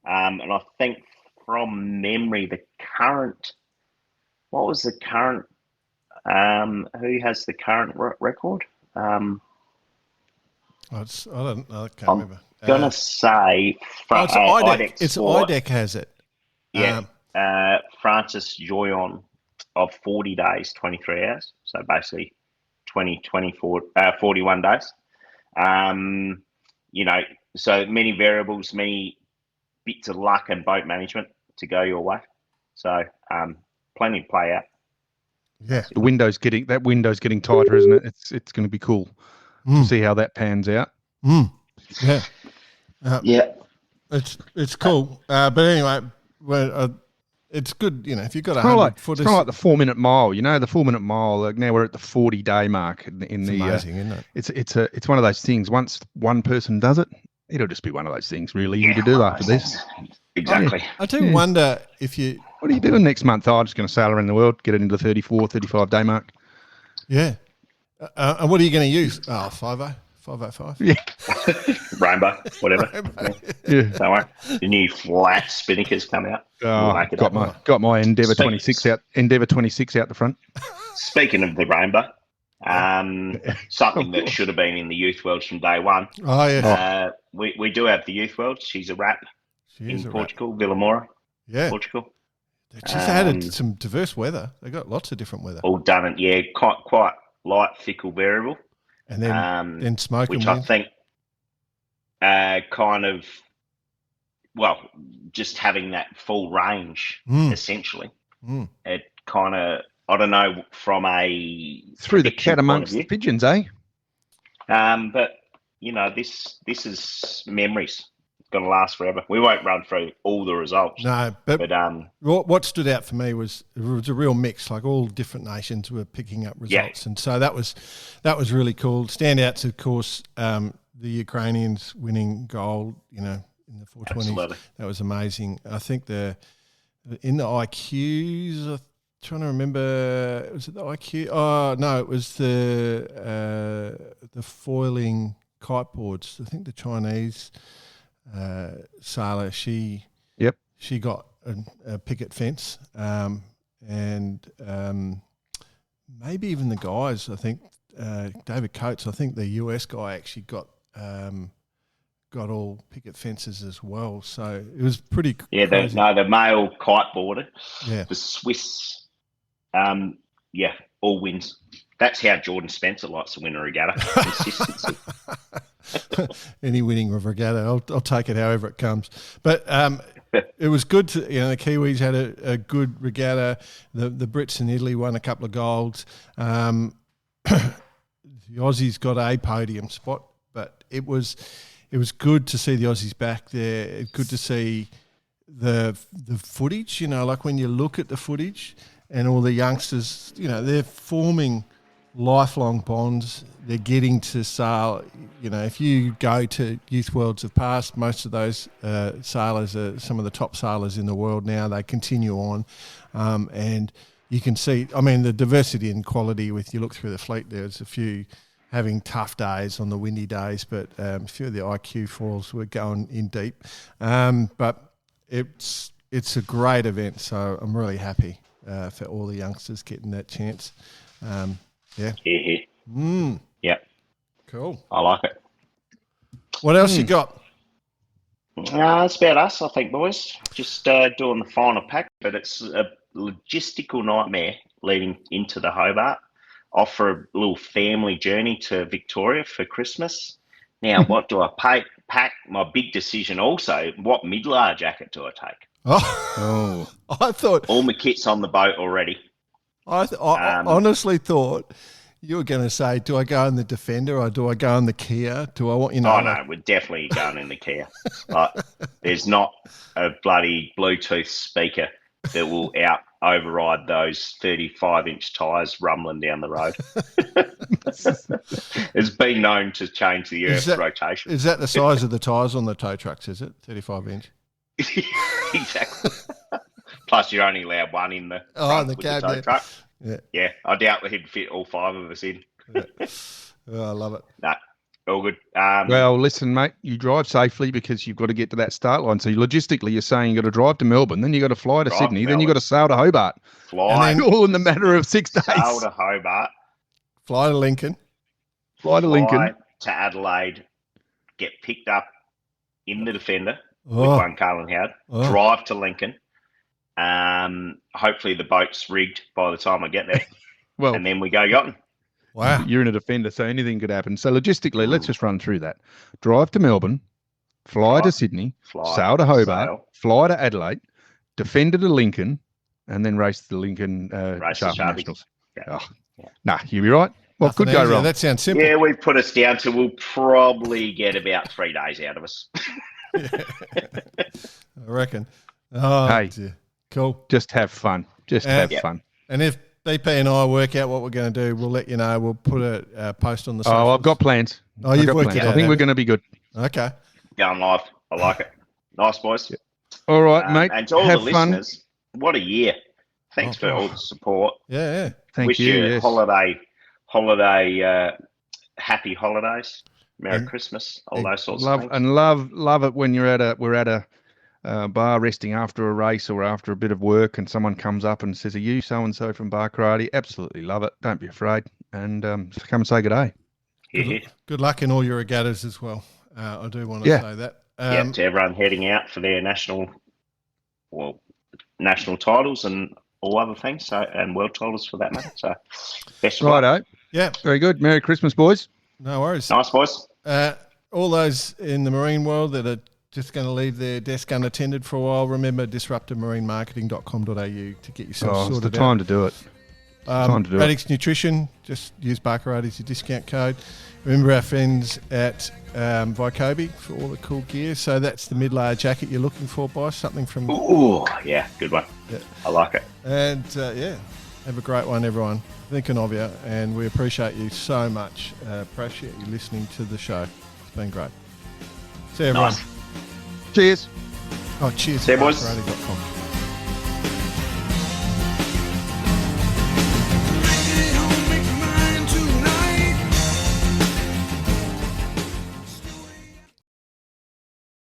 And I think from memory, what was the current, who has the current record? I can't remember. Gonna say it's IDEC. IDEC It's Sport. IDEC has it. Yeah. Francis Joyon of 40 days, 23 hours. So basically 41 days. So many variables, many bits of luck and boat management to go your way. So plenty to play out. Yeah. the window's getting tighter, isn't it? It's going to be cool to see how that pans out. Yeah. Yeah. It's cool. But anyway, it's good, if you've got It's kind 100 of footers. like the 4-minute mile. The 4-minute mile. Like now we're at the 40-day mark It's amazing, isn't it? It's one of those things. Once one person does it, it'll just be one of those things really easy to do after this. Exactly. I do wonder if you... What are you doing next month? I'm just going to sail around the world, get it into the 34, 35-day mark. Yeah. And what are you going to use? 50? 505? Yeah. Rainbow, whatever. Yeah. Don't worry. The new flat spinnakers come out. We'll make it Got my Endeavour Speak- 26 out. Endeavour 26 out the front. Speaking of the rainbow, something that should have been in the Youth Worlds from day one. Oh, yeah. We do have the Youth Worlds. She's a wrap in Portugal, Villamora, Yeah. Portugal. They just added some diverse weather. They got lots of different weather. All done it, yeah, quite light, fickle variable. And then smoke which and I wind. think just having that full range, essentially. It kind of, I don't know, from a Through the prediction cat point amongst of the view. pigeons, eh? But, this is memories. It's going to last forever. We won't run through all the results. No, but But what stood out for me was it was a real mix. Like all different nations were picking up results, and so that was really cool. Standouts, of course, the Ukrainians winning gold. In the 420s. Absolutely. That was amazing. I think in the IQs. I'm trying to remember. Was it the IQ? Oh no, it was the foiling kiteboards. I think the Chinese sailor. She got a picket fence, and maybe even the guys. I think David Coates. I think the US guy actually got all picket fences as well. So it was pretty. yeah, crazy. the male kiteboarder, Yeah. the Swiss, all wins. That's how Jordan Spencer likes to win a regatta. Consistency. Any winning regatta, I'll take it however it comes. But it was good to, the Kiwis had a good regatta. The Brits in Italy won a couple of golds. The Aussies got a podium spot, but it was good to see the Aussies back there. Good to see the footage. Like when you look at the footage and all the youngsters, they're forming lifelong bonds. They're getting to sail. If you go to Youth Worlds of past, most of those sailors are some of the top sailors in the world now. They continue on, and you can see, the diversity and quality with, you look through the fleet, there's a few having tough days on the windy days, but a few of the IQ foils were going in deep. But it's a great event, so I'm really happy for all the youngsters getting that chance. Yeah. Yeah. Cool. I like it. What else you got? That's about us, I think, boys. Just doing the final pack, but it's a logistical nightmare leading into the Hobart, off for a little family journey to Victoria for Christmas. Now, what do I pack? My big decision also, what mid-layer jacket do I take? Oh, I thought All my kit's on the boat already. I honestly thought you were going to say, do I go in the Defender or do I go in the Kia? Do I want, you know? Oh, no, we're definitely going in the Kia. Like, there's not a bloody Bluetooth speaker that will override those 35-inch tyres rumbling down the road. It's been known to change the Earth's rotation. Is that the size of the tyres on the tow trucks, is it? 35-inch? Exactly. Plus, you're only allowed one in the front with the tow truck. Yeah, I doubt he'd fit all 5 of us in. Oh, I love it. No, all good. Well, listen, mate, you drive safely because you've got to get to that start line. So logistically, you're saying you've got to drive to Melbourne, then you've got to fly to Sydney, then you've got to sail to Hobart. Fly. And then all in the matter of 6 days. Sail to Hobart. Fly to Lincoln. Fly to Lincoln. To Adelaide. Get picked up in the Defender with one Carl and Howard. Drive to Lincoln. Hopefully the boat's rigged by the time I get there. Well, and then we go yachting. Wow. You're in a Defender, so anything could happen. So logistically, let's just run through that. Drive to Melbourne, fly to Sydney, sail to Hobart, fly to Adelaide, Defender to Lincoln, and then race to the Lincoln Sharp Nationals. Yeah. Nah, you'll be right. What could go wrong? That sounds simple. Yeah, we put us down to we'll probably get about 3 days out of us. I reckon. Oh, hey, dear. Cool. Just have fun. Have fun. And if BP and I work out what we're going to do, we'll let you know. We'll put a post on the socials. Oh, I've got plans. Oh, you've worked it out. I think we're going to be good. Okay. Going live. I like it. Nice, boys. All right, mate. And to all have the fun. listeners, what a year. Thanks for all the support. Yeah. Thank you. Wish you happy holidays. Merry Christmas. All those sorts of things. And love it when we're at a bar resting after a race or after a bit of work and someone comes up and says, are you so-and-so from Bar Karate? Absolutely love it. Don't be afraid. And come and say good day. Good luck in all your regattas as well. I do want to say that. To everyone heading out for their national titles and all other things, and world titles for that matter. So, best of luck. Righto. Yeah. Very good. Merry Christmas, boys. No worries. Nice, boys. All those in the marine world that are just going to leave their desk unattended for a while, remember disruptivemarinemarketing.com.au to get yourself sorted out. It's the time to do it. Radix Nutrition, just use Bar Karate as your discount code. Remember our friends at Vycobi for all the cool gear. So that's the mid-layer jacket you're looking for, boss. Something from... Ooh, yeah, good one. Yeah. I like it. And, have a great one, everyone. Thinking of you, and we appreciate you so much. Appreciate you listening to the show. It's been great. See you, everyone. Nice. Cheers. Oh, cheers. See you, boys. BarKarate.com.